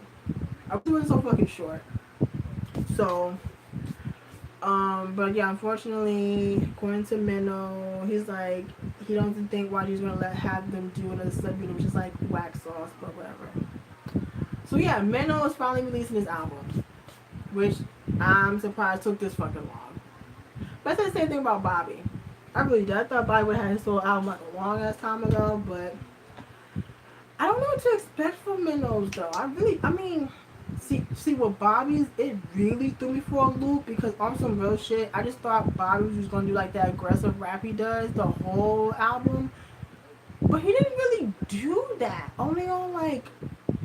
I wish it wasn't so fucking short. So, but yeah, unfortunately, according to Minnow, he's like, he doesn't think YG's gonna have them do another subunit, which is like wax sauce, but whatever. So yeah, Minnow is finally releasing his album, which I'm surprised took this fucking long. But I said the same thing about Bobby. I really did. I thought Bobby would have had his solo album like a long ass time ago, but I don't know what to expect from Minnows though. I mean, see what Bobby's, it really threw me for a loop because on some real shit, I just thought Bobby was just gonna do like that aggressive rap he does the whole album, but he didn't really do that. Only on like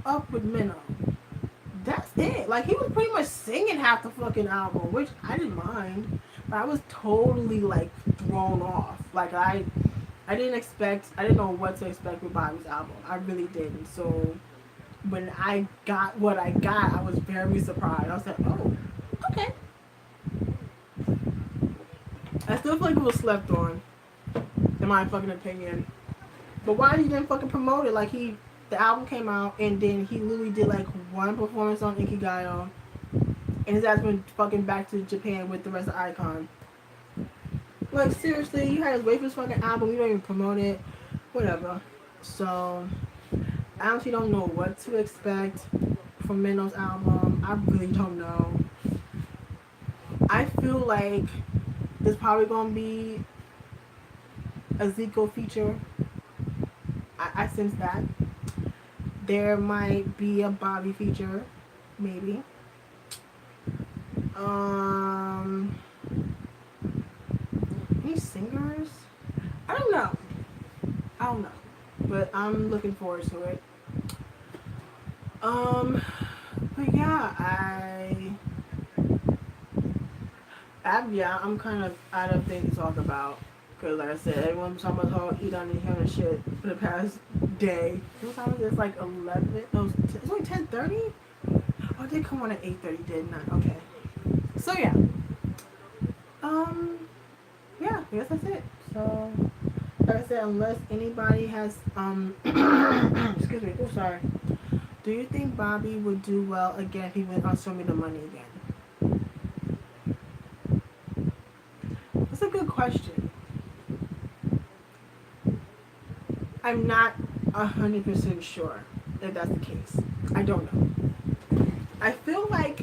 Up with Minnow. That's it. Like he was pretty much singing half the fucking album, which I didn't mind. But I was totally like thrown off. Like I didn't expect. I didn't know what to expect with Bobby's album. I really didn't. So when I got what I got, I was very surprised. I was like, oh, okay. I still feel like it was slept on, in my fucking opinion. But why he didn't fucking promote it? Like the album came out and then he literally did like one performance on Ikigayo, and his ass went fucking back to Japan with the rest of Icon. Like seriously, you had to wait for this fucking album. You don't even promote it, whatever. So I honestly don't know what to expect from Minno's album. I really don't know. I feel like there's probably gonna be a Zico feature. I sense that. There might be a Bobby feature, maybe. Any singers? I don't know. But I'm looking forward to it. But yeah, I'm kind of out of things to talk about. Because like I said, everyone's talking about how eat on and Hyuna shit for the past day. What time is it? It's like 11. No, it's only 10:30? Oh, it did come on at 8:30, didn't I? Okay. So yeah. Yeah, I guess that's it. So, like I said, unless anybody has, excuse me, oh, sorry. Do you think Bobby would do well again if he went on Show Me the Money again? That's a good question. I'm not 100% sure if that's the case. I don't know. I feel like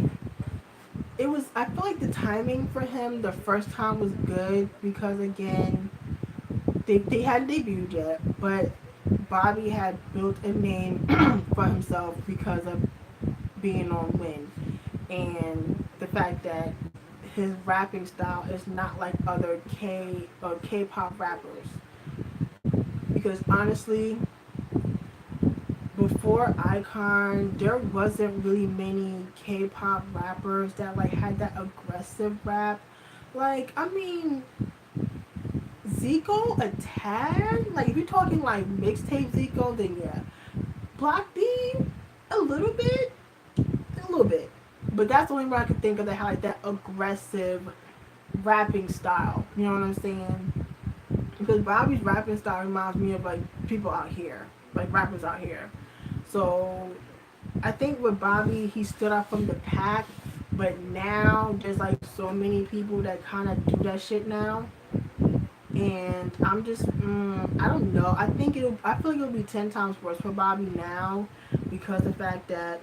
the timing for him the first time was good because again, they hadn't debuted yet, but Bobby had built a name for himself because of being on Win, and the fact that his rapping style is not like other K-pop rappers. Because honestly, before Icon, there wasn't really many K-pop rappers that like had that aggressive rap. Like, I mean, Zico a tad. Like, if you're talking like mixtape Zico, then yeah. Block B, a little bit. But that's the only one I could think of that had like that aggressive rapping style. You know what I'm saying? Because Bobby's rapping style reminds me of like people out here, like rappers out here. So I think with Bobby, he stood out from the pack, but now there's like so many people that kind of do that shit now, and I'm just, I don't know. I feel like it'll be 10 times worse for Bobby now because the fact that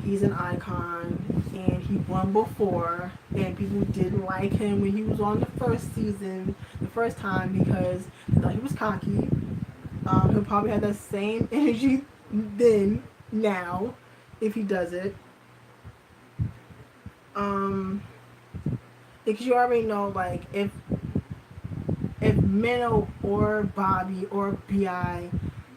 he's an icon and he won before, and people didn't like him when he was on the first season, the first time because they thought he was cocky. He'll probably have that same energy then, now, if he does it. Because you already know, like, if Minnow or Bobby or Bi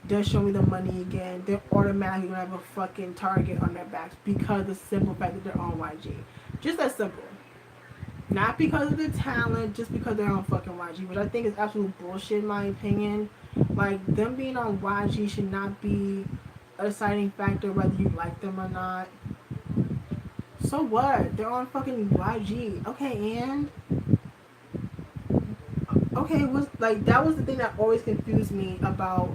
does Show Me the Money again, they're automatically gonna have a fucking target on their backs because of the simple fact that they're on YG. Just that simple. Not because of the talent, just because they're on fucking YG, which I think is absolute bullshit in my opinion. Like, them being on YG should not be a deciding factor whether you like them or not. So what? They're on fucking YG. Okay, and okay, like that was the thing that always confused me about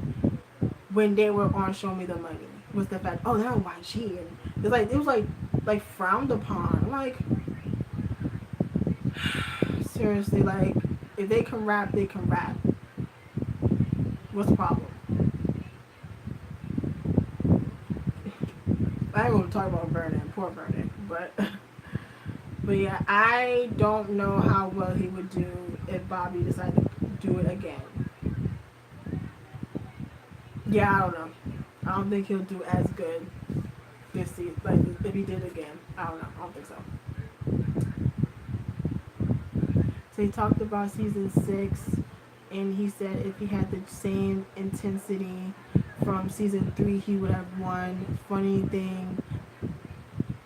when they were on Show Me the Money, was the fact, oh, they're on YG, and it was like frowned upon. Like, seriously, like, if they can rap, they can rap. What's the problem? I ain't gonna talk about Vernon, poor Vernon, but But yeah, I don't know how well he would do if Bobby decided to do it again. Yeah, I don't know. I don't think he'll do as good this season. Like if he did it again, I don't know. I don't think so. So he talked about season 6, and he said if he had the same intensity from season 3, he would have won. Funny thing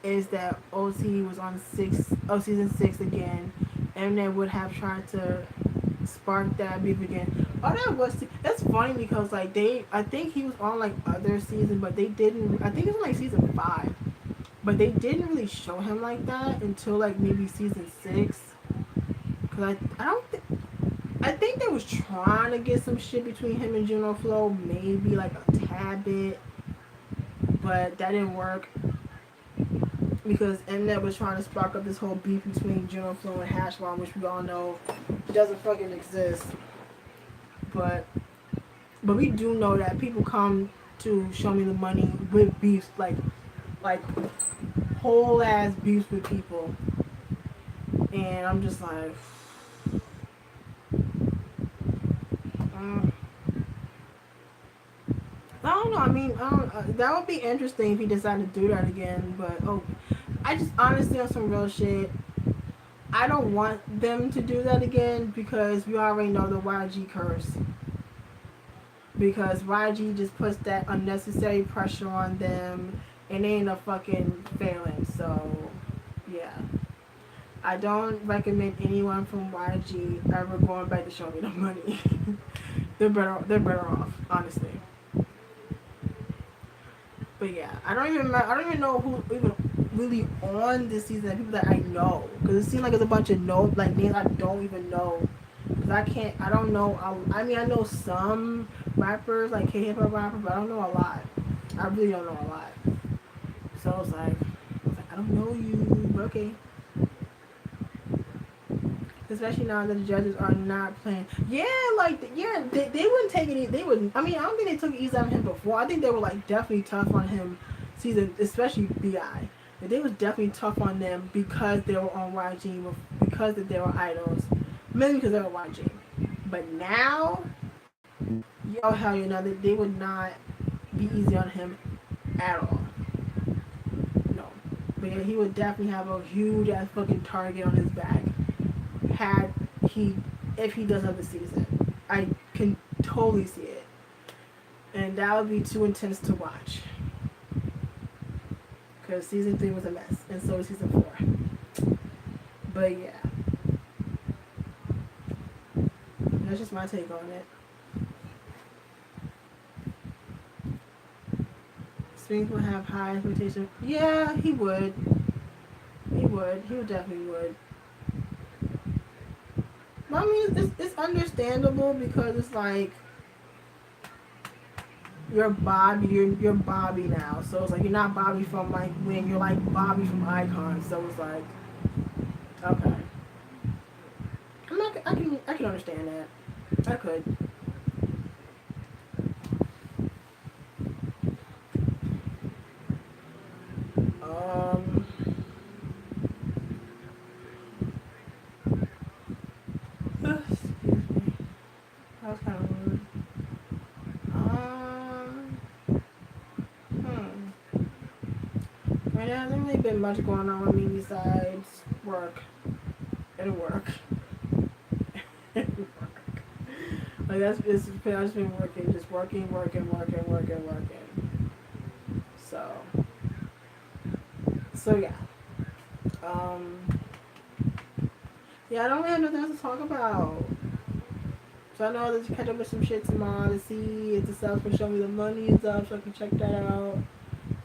is that OT was on season 6 again, and they would have tried to spark that beef again. Oh, that's funny because like I think he was on like other season, but they didn't. I think it was like season 5, but they didn't really show him like that until like maybe season 6. Cause I don't think I think they was trying to get some shit between him and Juno Flow, maybe like a tad bit, but that didn't work because Mnet was trying to spark up this whole beef between Juno Flow and Hashwan, which we all know doesn't fucking exist. But we do know that people come to Show Me the Money with beefs, like whole ass beefs with people, and I'm just like, mm, I don't know. I mean, that would be interesting if he decided to do that again. But I just honestly on some real shit, I don't want them to do that again because we already know the YG curse. Because YG just puts that unnecessary pressure on them and they end up fucking failing. So, yeah. I don't recommend anyone from YG ever going back to Show Me the Money. They're better off, honestly. But yeah, I don't even know who even really on this season. People that I know, because it seems like it's a bunch of names I don't even know. Cause I don't know. I mean, I know some rappers like K-hip rappers, but I don't know a lot. I really don't know a lot. So it's like, I don't know you, but okay. Especially now that the judges are not playing. Yeah, they wouldn't take it. They wouldn't. I mean, I don't think they took it easy on him before. I think they were like definitely tough on him, especially Bi. They was definitely tough on them because they were on YG, because they were idols, mainly because they were YG. But now, yo, hell, they would not be easy on him at all. No, but yeah, he would definitely have a huge ass fucking target on his back. Had he if he does have the season. I can totally see it. And that would be too intense to watch. Because season 3 was a mess. And so was season 4. But yeah. That's just my take on it. Sphinx will have high expectations. Yeah, he would. He would. He would definitely would. I mean, it's understandable because it's like you're Bobby, you're Bobby now. So it's like you're not Bobby from like when you're like Bobby from Icon. So it's like, okay, I can understand that. I could. Um. Excuse me. That was kind of rude. I mean, there hasn't really been much going on with me besides work and work. And work. Like I've just been working, just working. So yeah. Um, yeah, I don't really have nothing else to talk about. So I know that you catch up with some shit tomorrow to see if the stuff can Show Me the Money is up, so I can check that out.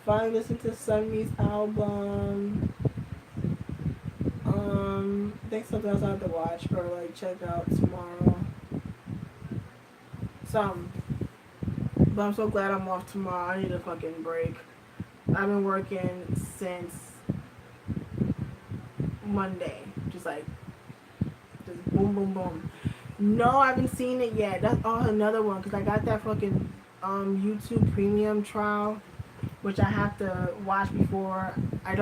Finally listen to Sunmi's album. I think something else I have to watch or like check out tomorrow. Something. But I'm so glad I'm off tomorrow. I need a fucking break. I've been working since Monday. Just boom, boom, boom. No, I haven't seen it yet. That's another one because I got that fucking YouTube Premium trial, which I have to watch before. I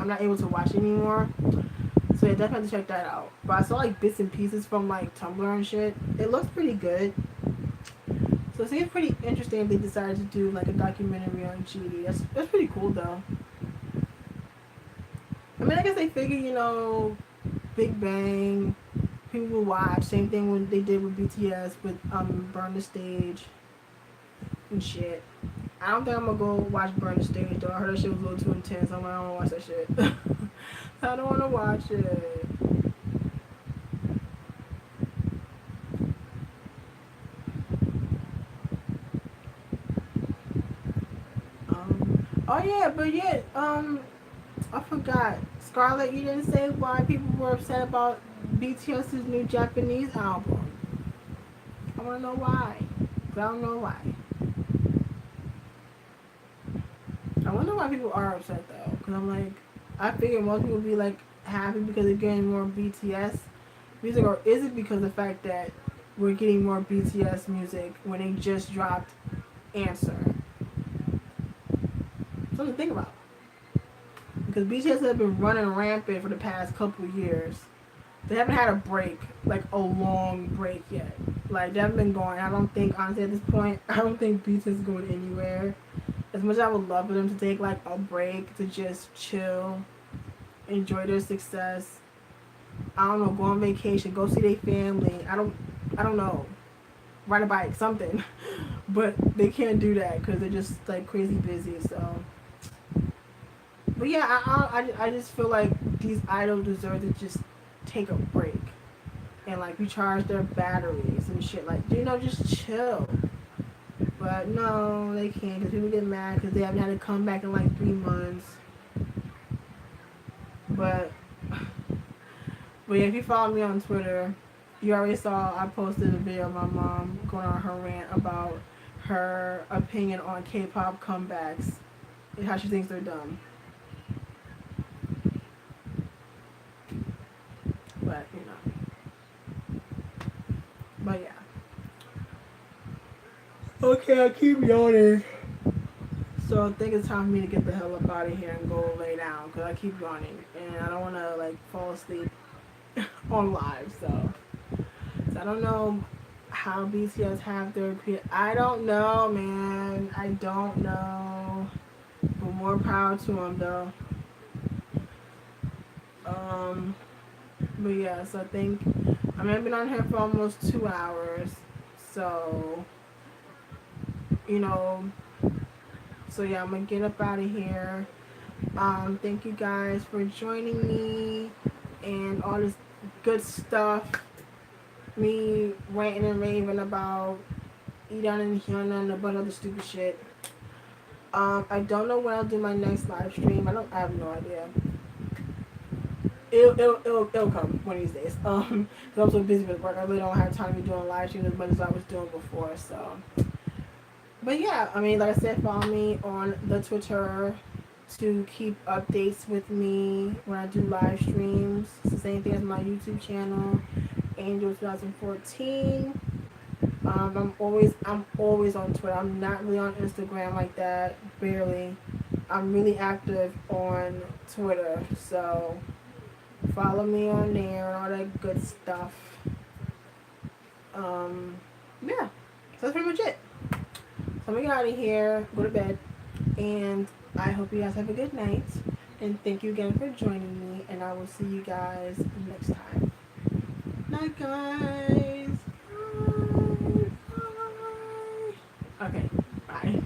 I'm not able to watch anymore. So yeah, definitely check that out. But I saw like bits and pieces from like Tumblr and shit. It looks pretty good. So it seems pretty interesting if they decided to do like a documentary on GD. That's pretty cool though. I mean, I guess they figure, Big Bang, people will watch. Same thing when they did with BTS with Burn the Stage and shit. I don't think I'm gonna go watch Burn the Stage though. I heard that shit was a little too intense. I'm like, I don't wanna watch that shit. I don't wanna watch it. Oh yeah, but yeah, I forgot. Scarlett, you didn't say why people were upset about BTS's new Japanese album. I wanna know why. But I don't know why. I wonder why people are upset though. Cause I'm like, I figure most people would be like happy because they're getting more BTS music, or is it because of the fact that we're getting more BTS music when they just dropped Answer? Something to think about. Because BTS has been running rampant for the past couple years. They haven't had a break, like a long break yet. Like they haven't been going. I don't think, honestly, at this point, I don't think BTS is going anywhere. As much as I would love for them to take like a break to just chill, enjoy their success. I don't know, go on vacation, go see their family. I don't know, ride a bike, something. But they can't do that because they're just like crazy busy. So, but yeah, I just feel like these idols deserve to just take a break and like recharge their batteries and shit. Like, just chill. But no, they can't because people get mad because they haven't had to come back in like 3 months. But yeah, if you follow me on Twitter, you already saw I posted a video of my mom going on her rant about her opinion on K-pop comebacks and how she thinks they're dumb. But but yeah. Okay, I keep yawning. So I think it's time for me to get the hell up out of here and go lay down because I keep yawning and I don't want to like fall asleep on live. So I don't know how BTS have their. I don't know, man. I don't know. But more power to them, though. But yeah, so I think I've been on here for almost 2 hours. So you know, so yeah, I'm gonna get up out of here. Thank you guys for joining me and all this good stuff. Me ranting and raving about Edan and Hyuna and a bunch of other stupid shit. I don't know when I'll do my next live stream. I have no idea. It'll come one of these days. Cause I'm so busy with work. I really don't have time to be doing live streams as much as I was doing before. So, but yeah, I mean, like I said, follow me on the Twitter to keep updates with me when I do live streams. It's the same thing as my YouTube channel, Angel 2014. I'm always on Twitter. I'm not really on Instagram like that, barely. I'm really active on Twitter, so follow me on there and all that good stuff. Yeah, so that's pretty much it. So I'm gonna get out of here, go to bed, and I hope you guys have a good night. And thank you again for joining me, and I will see you guys next time. Night, guys. Bye. Okay, bye.